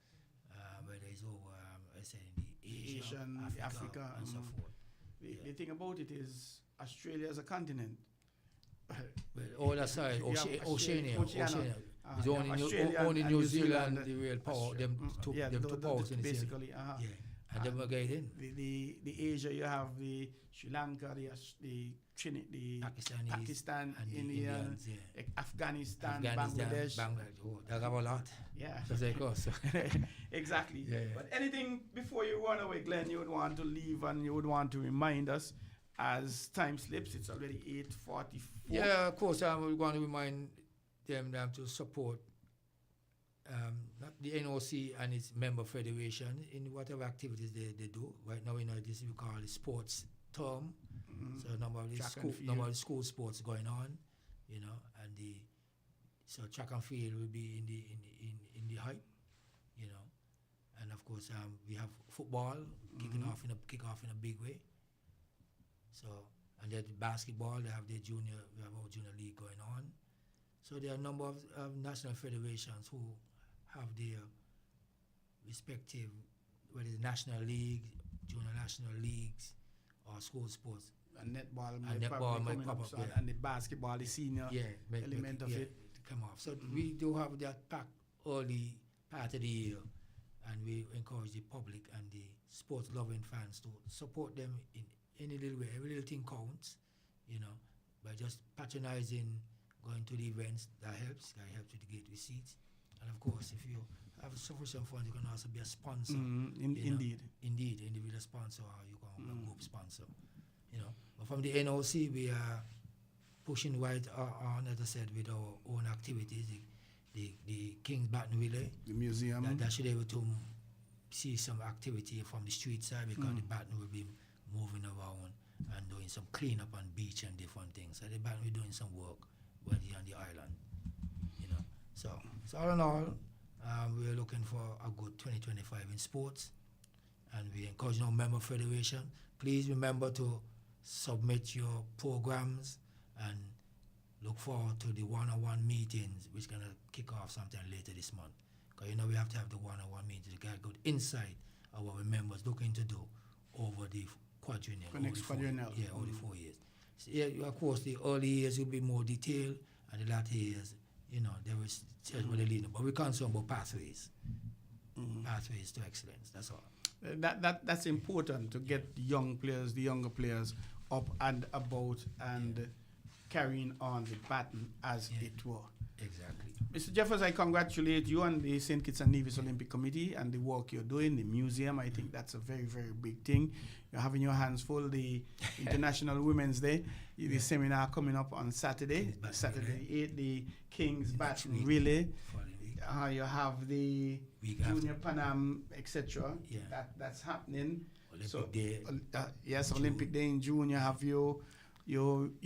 whether it's over, I say in the Asian, Africa, and so forth. The thing about it is Australia is a continent. Well, all aside, Oceania. It's Australia only and New Zealand, the real power, Australia. them two powers in the basically. Yeah, and then we're getting the Asia, you have the Sri Lanka, the Pakistan, India, Afghanistan, Bangladesh. Oh, they have a lot. Yeah. So they go, so. Exactly. Yeah. But anything before you run away, Glenn, you would want to leave and you would want to remind us as time slips. It's already 8:44. Yeah, of course, we want to remind them to support the NOC and its member federation in whatever activities they do. Right now, this we call the sports term. So a number of the school sports going on, and so track and field will be in the hype, and of course we have football kicking off in a big way. So and then basketball, we have our junior league going on. So there are a number of national federations who have their respective, whether it's national league, junior national leagues, or school sports. And netball might pop up, and the basketball, the senior element of it come off. So we do have that packed early part of the year, and we encourage the public and the sports-loving fans to support them in any little way. Every little thing counts, by just patronizing, going to the events. That helps you to get receipts. And of course, if you have sufficient funds, you can also be a sponsor. Indeed, individual sponsor, or you can be a group sponsor. But from the NOC, we are pushing right on, as I said, with our own activities. The King's Baton Relay, the museum, that should be able to see some activity from the street side, because the Baton will be moving around and doing some cleanup on beach and different things. So the Baton will be doing some work when they're on the island. So all in all, we're looking for a good 2025 in sports, and we encourage our member federation. Please remember to submit your programs and look forward to the one-on-one meetings, which are going to kick off sometime later this month. Because we have to have the one-on-one meetings to get good insight of what our members looking to do over the quadrennial. For next quadrennial. Yeah, over the 4 years. So, of course, the early years will be more detailed, and the latter years, they will tell where they're leading. But we're concerned about pathways. Pathways to excellence, that's all. That's important, to get the younger players up and about and carrying on the baton as it were. Exactly. Mr. Jeffers, I congratulate you and the St. Kitts and Nevis Olympic Committee and the work you're doing, the museum. I think that's a very, very big thing. You're having your hands full. The International Women's Day, the seminar coming up on Saturday, Saturday 8th, the King's Baton Relay. You have the Junior Pan Am, etc. Yeah. That's happening. Olympic Day. Yes, Olympic Day in June. You have your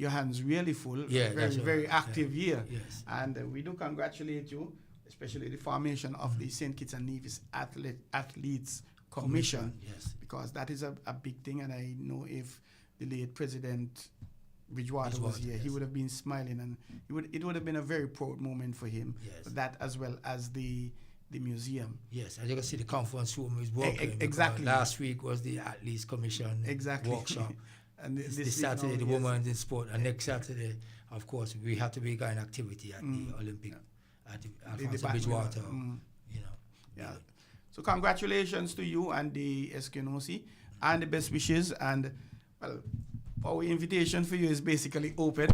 hands really full. Yeah, very active year. Yes. And we do congratulate you, especially the formation of the St. Kitts and Nevis Athletes Commission. Yes. Because that is a big thing, and I know if the late President Bridgewater was here, he would have been smiling, and it would have been a very proud moment for him. Yes. That as well as the museum. Yes, as you can see, the conference room is working. Exactly. Last week was the Athletes Commission workshop. And this Saturday, the Women's in Sport, and next Saturday, of course, we have to be going activity at the Olympic, at the Bridgewater. Yeah. So congratulations to you and the SKNOC, and the best wishes. And well, our invitation for you is basically open.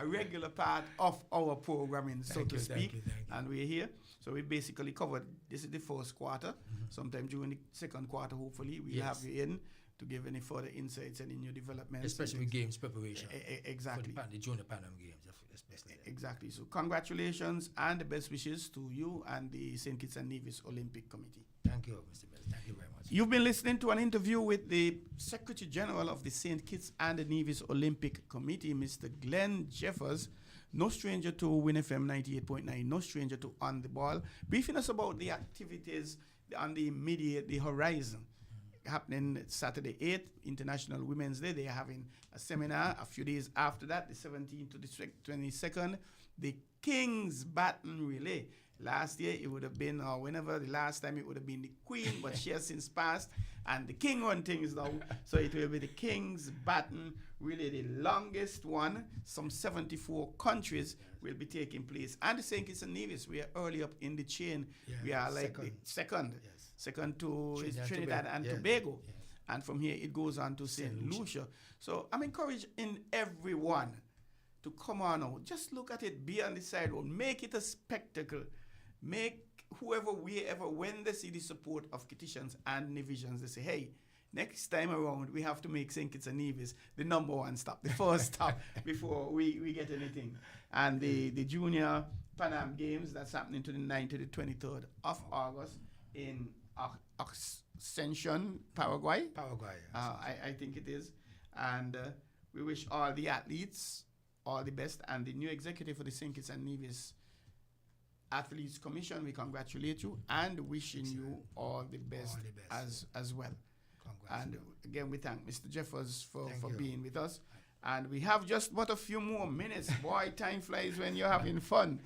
a regular part of our programming, so to speak. Thank you. And we're here. So we basically covered, this is the first quarter. Sometime during the second quarter, hopefully, we'll have you in to give any further insights and in your developments. Especially with games preparation. Exactly. For the Junior Panam Games, especially. Exactly. So congratulations and the best wishes to you and the St. Kitts and Nevis Olympic Committee. Thank you, Mr. Mills. Thank you very much. You've been listening to an interview with the Secretary General of the St. Kitts and the Nevis Olympic Committee, Mr. Glenn Jeffers, no stranger to WINN FM 98.9, no stranger to On the Ball, briefing us about the activities on the the horizon. Happening Saturday 8th, International Women's Day. They are having a seminar a few days after that, the 17th to the 22nd, the King's Baton Relay. Last year it would have been, or whenever the last time, it would have been the Queen, but she has since passed, and the King run things now. So it will be the King's Baton Relay, the longest one. Some 74 countries will be taking place. And the St. Kitts and Nevis, we are early up in the chain. We are like second. Second to Trinidad and Tobago. Yes. And from here it goes on to St. Lucia. So I'm encouraging everyone to come on out. Just look at it, be on the sidewalk, make it a spectacle. Make wherever, when they see the support of Kittitians and Nevisians, they say, hey, next time around, we have to make St. Kitts and Nevis the number one stop, the first stop before we get anything. And the Junior Pan Am Games, that's happening to the 9th to the 23rd of August in Ascension, Paraguay. I think it is. And we wish all the athletes all the best. And the new executive for the St. Kitts and Nevis Athletes Commission, we congratulate you and wishing you all the best, as well. And again, we thank Mr. Jeffers for being with us. And we have just but a few more minutes. Boy, time flies when you're having fun.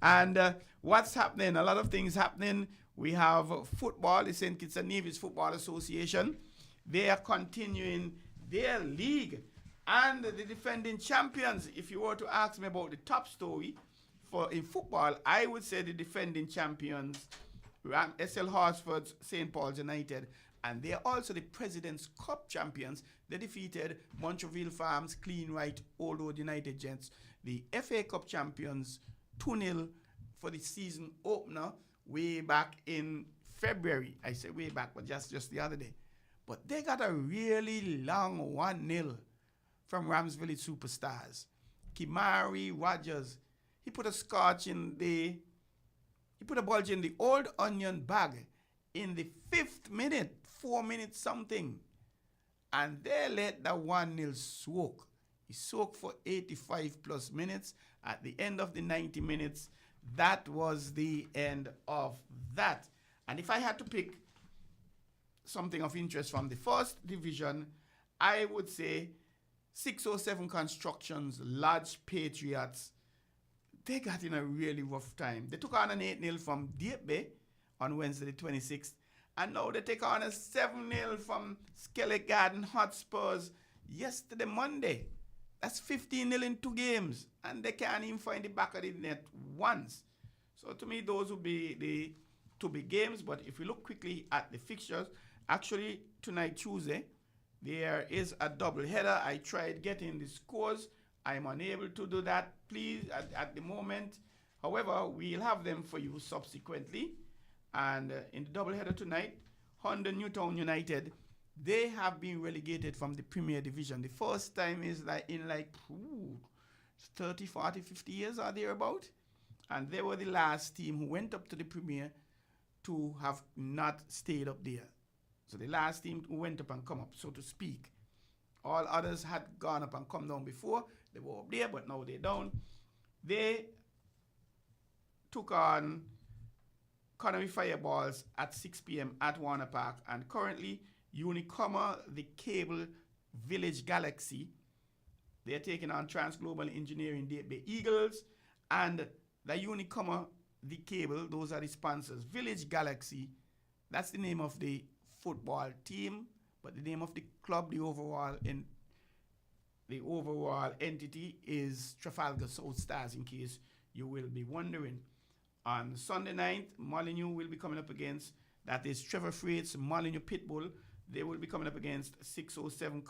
And what's happening? A lot of things happening. We have football, the St. Kitts and Nevis Football Association. They are continuing their league. And the defending champions, if you were to ask me about the top story in football, I would say the defending champions, SL Horsford's St. Paul's United, and they are also the President's Cup champions. They defeated Montreal Farms, Clean Right, Old Road United Gents, the FA Cup champions, 2-0 for the season opener way back in February. I say way back, but just the other day. But they got a really long 1-0 from Ramsville Superstars. Kimari Rogers, he put a bulge in the old onion bag in the 5th minute, 4 minutes something. And they let that 1-0 soak. He soaked for 85 plus minutes. At the end of the 90 minutes, that was the end of that. And if I had to pick something of interest from the first division, I would say 607 Constructions, Lodge Patriots, they got in a really rough time. They took on an 8-0 from Deep Bay on Wednesday the 26th. And now they take on a 7-0 from Skellig Garden Hotspurs yesterday, Monday. That's 15-0 in 2 games. And they can't even find the back of the net once. So to me, those would be the 2 big games. But if we look quickly at the fixtures, actually tonight, Tuesday, there is a double header. I tried getting the scores. I'm unable to do that, please, at the moment. However, we'll have them for you subsequently. And in the doubleheader tonight, Honda Newtown United, they have been relegated from the Premier Division. The first time is in 30, 40, 50 years or thereabout. And they were the last team who went up to the Premier to have not stayed up there. So the last team who went up and come up, so to speak. All others had gone up and come down before. They were up there, but now they're down. They took on Connery Fireballs at 6 p.m. at Warner Park. And currently, Unicoma, the Cable Village Galaxy, they're taking on Transglobal Engineering, the Eagles. And the Unicoma, the Cable, those are the sponsors. Village Galaxy, that's the name of the football team. But the name of the club, the overall entity is Trafalgar South Stars, in case you will be wondering. On Sunday night, Molyneux will be coming up against, that is Trevor Freight's Molyneux Pitbull. They will be coming up against 607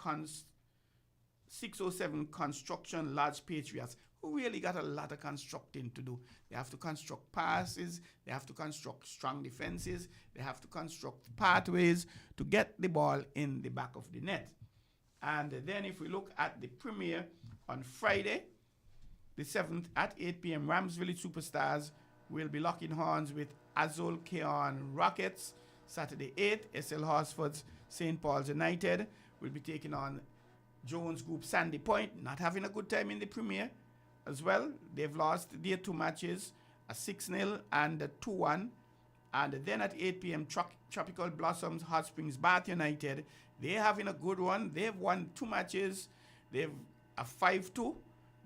607 Construction Lodge Patriots, who really got a lot of constructing to do. They have to construct passes, they have to construct strong defenses, they have to construct pathways to get the ball in the back of the net. And then if we look at the premiere on Friday, the 7th at 8 p.m., Rams Village Superstars will be locking horns with Azul Keon Rockets. Saturday 8th, SL Horsford's St. Paul's United will be taking on Jones Group Sandy Point, not having a good time in the premiere as well. They've lost their 2 matches, a 6-0 and a 2-1. And then at 8 p.m., Tropical Blossoms Hot Springs Bath United, they're having a good one. They've won 2 matches. They've a 5-2.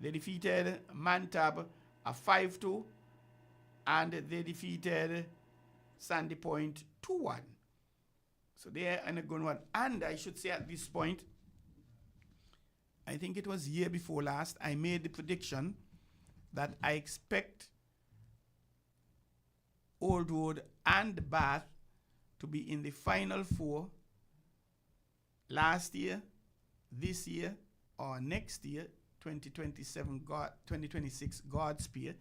They defeated Mantab a 5-2. And they defeated Sandy Point 2-1. So they're in a good one. And I should say at this point, I think it was year before last, I made the prediction that I expect Old Road and Bath to be in the Final 4 last year, this year, or next year, 2026 Godspear.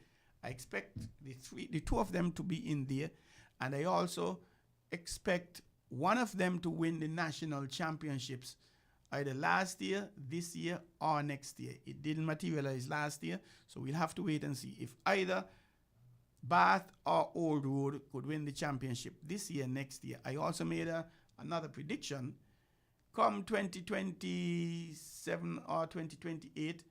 I expect the 2 of them to be in there, and I also expect one of them to win the national championships either last year, this year, or next year. It didn't materialize last year, so we'll have to wait and see if either Bath or Old Road could win the championship this year, next year. I also made another prediction. Come 2027 or 2028,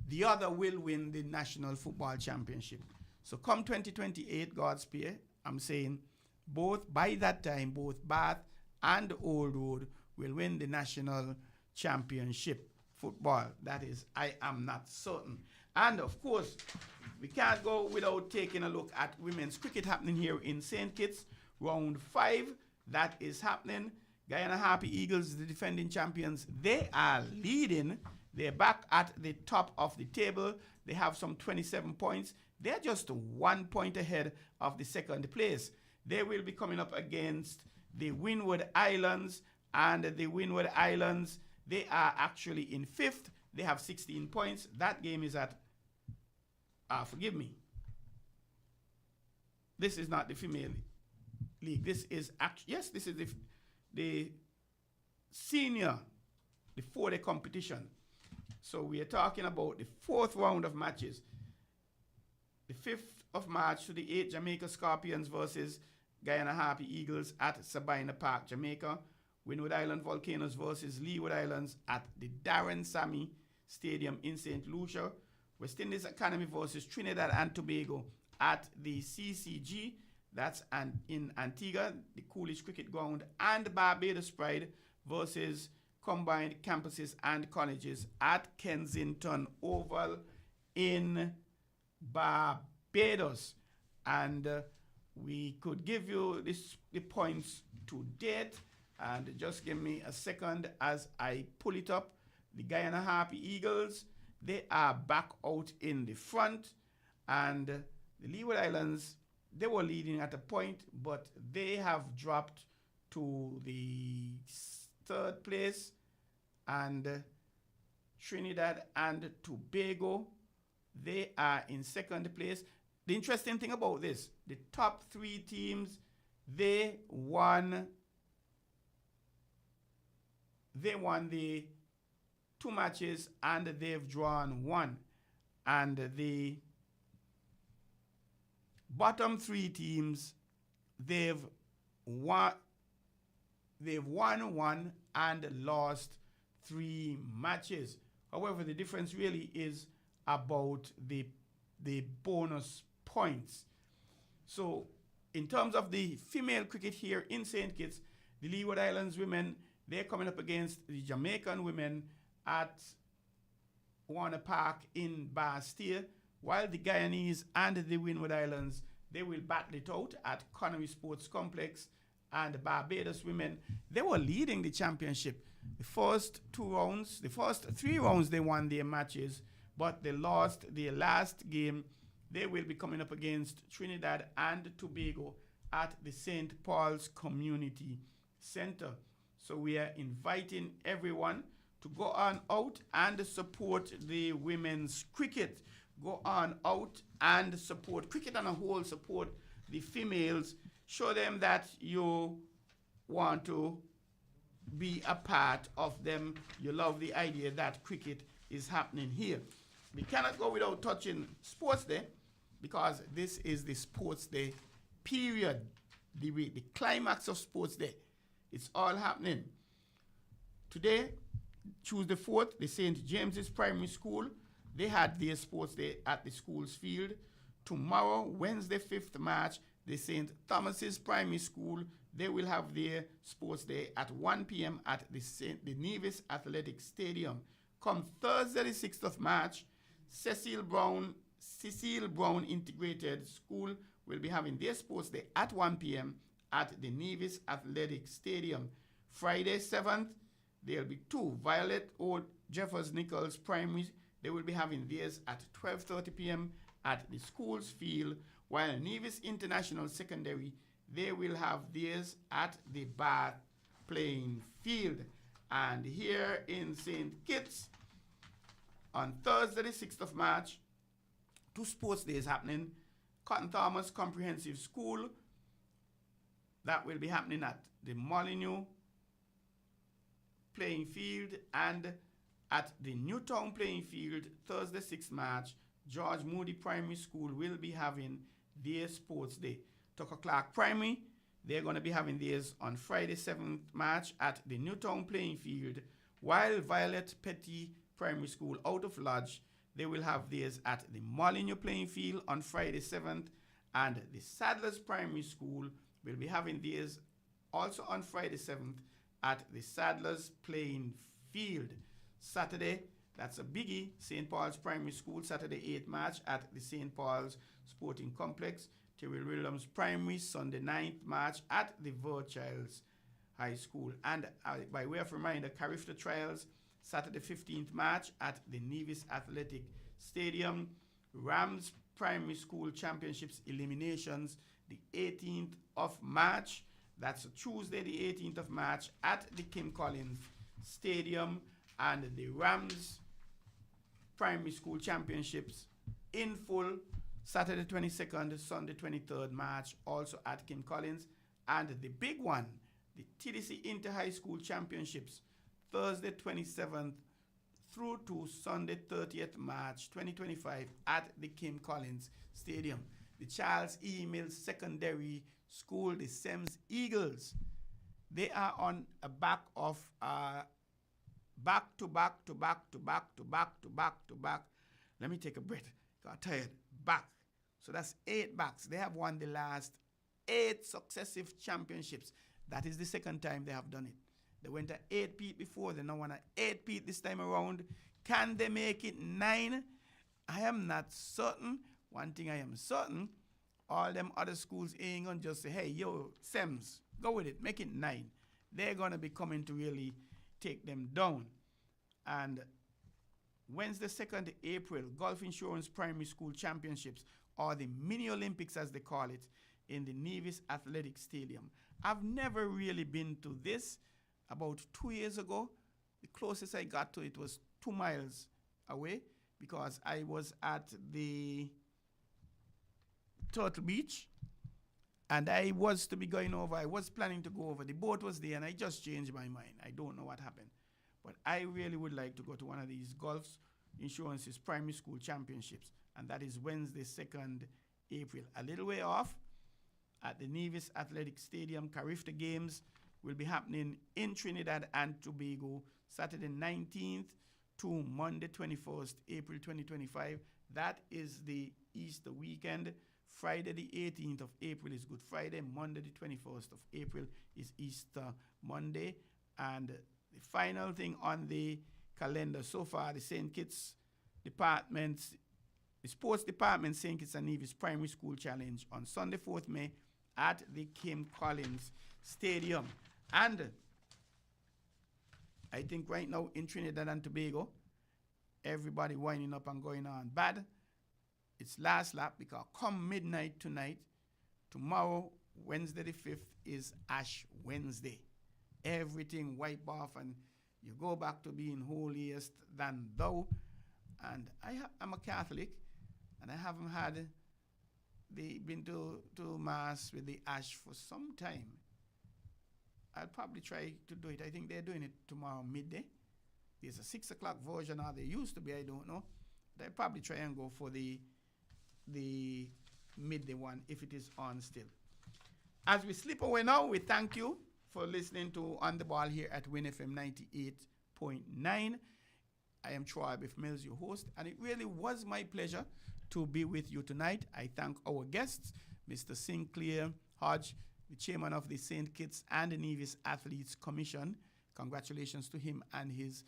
the other will win the National Football Championship. So come 2028, Godspear, I'm saying by that time, both Bath and Old Road will win the National Championship football. That is, I am not certain. And of course, we can't go without taking a look at women's cricket happening here in St. Kitts. Round 5, that is happening. Guyana Harpy Eagles, the defending champions, they are leading. They're back at the top of the table. They have some 27 points. They're just 1 point ahead of the second place. They will be coming up against the Windward Islands, and the Windward Islands, they are actually in 5th. They have 16 points. That game is at, forgive me. This is not the female league. This is actually, yes, this is the senior, the 4-day competition. So we are talking about the 4th round of matches. The 5th of March to the 8th, Jamaica Scorpions versus Guyana Harpy Eagles at Sabina Park, Jamaica. Windward Island Volcanoes versus Leeward Islands at the Darren Sammy Stadium in St. Lucia. West Indies Academy versus Trinidad and Tobago at the CCG. That's in Antigua, the Coolidge Cricket Ground. And Barbados Pride versus Combined Campuses and Colleges at Kensington Oval in Barbados. And we could give you the points to date. And just give me a second as I pull it up. The Guyana Harpy Eagles, they are back out in the front. And the Leeward Islands, they were leading at a point, but they have dropped to the 3rd place. And Trinidad and Tobago, they are in 2nd place. The interesting thing about this, the top 3 teams, they won the 2 matches and they've drawn 1. And the bottom 3 teams, they've won 1 and lost 3 matches. However, the difference really is about the bonus points. So in terms of the female cricket here in St. Kitts, the Leeward Islands women, they're coming up against the Jamaican women at Warner Park in Bastille, while the Guyanese and the Windward Islands, they will battle it out at Connery Sports Complex. And the Barbados women, they were leading the championship. The first 3 rounds, they won their matches, but they lost their last game. They will be coming up against Trinidad and Tobago at the St. Paul's Community Center. So we are inviting everyone to go on out and support the women's cricket. Go on out and support cricket on a whole, support the females. Show them that you want to be a part of them. You love the idea that cricket is happening here. We cannot go without touching Sports Day, because this is the Sports Day period, the climax of Sports Day. It's all happening. Today, Tuesday 4th, the St. James's Primary School, they had their Sports Day at the school's field. Tomorrow, Wednesday 5th March, the St. Thomas's Primary School, they will have their Sports Day at 1 p.m. at the Nevis Athletic Stadium. Come Thursday, the 6th of March, Cecil Brown Integrated School will be having their Sports Day at 1 p.m. at the Nevis Athletic Stadium. Friday, 7th, there'll be two. Violet O. Jeffers Nichols Primary, they will be having theirs at 12:30 p.m. at the school's field, while Nevis International Secondary, they will have theirs at the Bath playing field. And here in St. Kitts, on Thursday, the 6th of March, two sports days happening. Cotton Thomas Comprehensive School, that will be happening at the Molyneux playing field, and at the Newtown playing field, Thursday, 6th March, George Moody Primary School will be having their sports day. Tucker Clark Primary, they're going to be having theirs on Friday, 7th March at the Newtown playing field, while Violet Petty Primary School out of Lodge, they will have theirs at the Molyneux playing field on Friday 7th, and the Sadlers Primary School will be having theirs also on Friday 7th at the Sadlers playing field. Saturday, that's a biggie, St. Paul's Primary School, Saturday 8th March at the St. Paul's Sporting Complex. Terrell Williams Primary, Sunday 9th March at the Verchilds High School. And by way of reminder, Carifta Trials, Saturday 15th March at the Nevis Athletic Stadium. Rams Primary School Championships Eliminations, the 18th of March. That's Tuesday, the 18th of March at the Kim Collins Stadium. And the Rams Primary School Championships in full, Saturday 22nd, Sunday 23rd March, also at Kim Collins. And the big one, the TDC Inter-High School Championships, Thursday 27th through to Sunday 30th March 2025 at the Kim Collins Stadium. The Charles E. Mills Secondary School, the Sems Eagles, they are on a back of back to back. Let me take a breath. Got tired. Back. So that's 8 backs. They have won the last 8 successive championships. That is the second time they have done it. They went at 8-peat before. They now want at 8-peat this time around. Can they make it 9? I am not certain. One thing I am certain, all them other schools ain't going to just say, hey, yo, Sems, go with it. Make it 9. They're going to be coming to really take them down. And Wednesday, 2nd April, Gulf Insurance Primary School Championships, or the Mini Olympics as they call it, in the Nevis Athletic Stadium. I've never really been to this. About 2 years ago, the closest I got to it was 2 miles away, because I was at the Turtle Beach, and I was to be going over. I was planning to go over. The boat was there, and I just changed my mind. I don't know what happened. But I really would like to go to one of these Gulf Insurance's Primary School Championships, and that is Wednesday, 2nd April. A little way off, at the Nevis Athletic Stadium, Carifta Games will be happening in Trinidad and Tobago, Saturday 19th to Monday 21st April 2025. That is the Easter weekend. Friday the 18th of April is Good Friday. Monday the 21st of April is Easter Monday. And the final thing on the calendar so far, the St. Kitts departments, the sports department, St. Kitts and Nevis Primary School Challenge on Sunday 4th May at the Kim Collins Stadium. And I think right now in Trinidad and Tobago, everybody winding up and going on bad. It's last lap, because come midnight tonight, tomorrow, Wednesday the 5th, is Ash Wednesday. Everything wipe off and You go back to being holiest than thou. And I'm a Catholic, and I haven't been to Mass with the ash for some time. I'll probably try to do it. I think they're doing it tomorrow midday. There's a 6 o'clock version, or there used to be, I don't know. But I'll probably try and go for the midday one if it is on still. As we slip away now, we thank you for listening to On the Ball here at WINN FM 98.9. I am Troy Bif Mills, your host, and it really was my pleasure to be with you tonight. I thank our guests, Mr. Sinclair Hodge, the chairman of the St. Kitts and Nevis Athletes Commission. Congratulations to him and his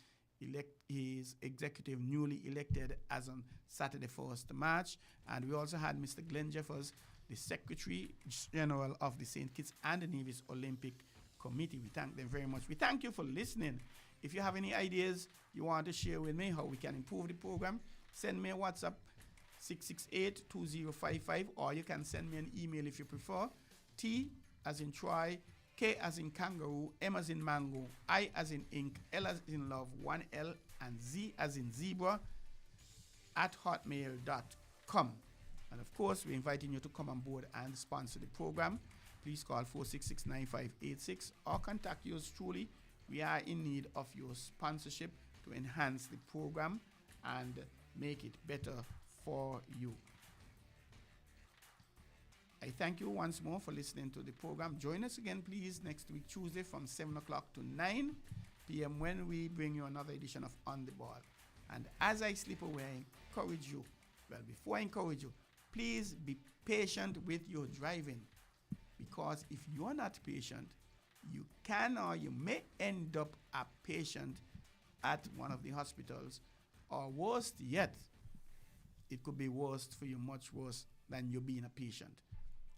executive newly elected as on Saturday 1st March. And we also had Mr. Glenn Jeffers, the Secretary General of the St. Kitts and Nevis Olympic Committee. We thank them very much. We thank you for listening. If you have any ideas you want to share with me how we can improve the program, send me a WhatsApp 668-2055, or you can send me an email if you prefer. T as in Troy, K as in kangaroo, M as in mango, I as in ink, L as in love, 1L, and Z as in zebra at hotmail.com. And of course, we're inviting you to come on board and sponsor the program. Please call 466-9586 or contact yours truly. We are in need of your sponsorship to enhance the program and make it better for you. I thank you once more for listening to the program. Join us again, please, next week, Tuesday from 7 o'clock to 9 p.m. when we bring you another edition of On the Ball. And as I slip away, I encourage you, before I encourage you, please be patient with your driving, because if you are not patient, you can or you may end up a patient at one of the hospitals, or worse yet, it could be worse for you, much worse than you being a patient.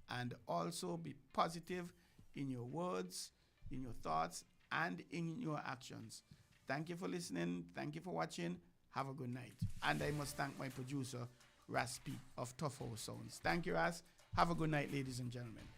And also be positive in your words, in your thoughts, and in your actions. Thank you for listening. Thank you for watching. Have a good night. And I must thank my producer, Raspi of Tough House Sounds. Thank you, Ras. Have a good night, ladies and gentlemen.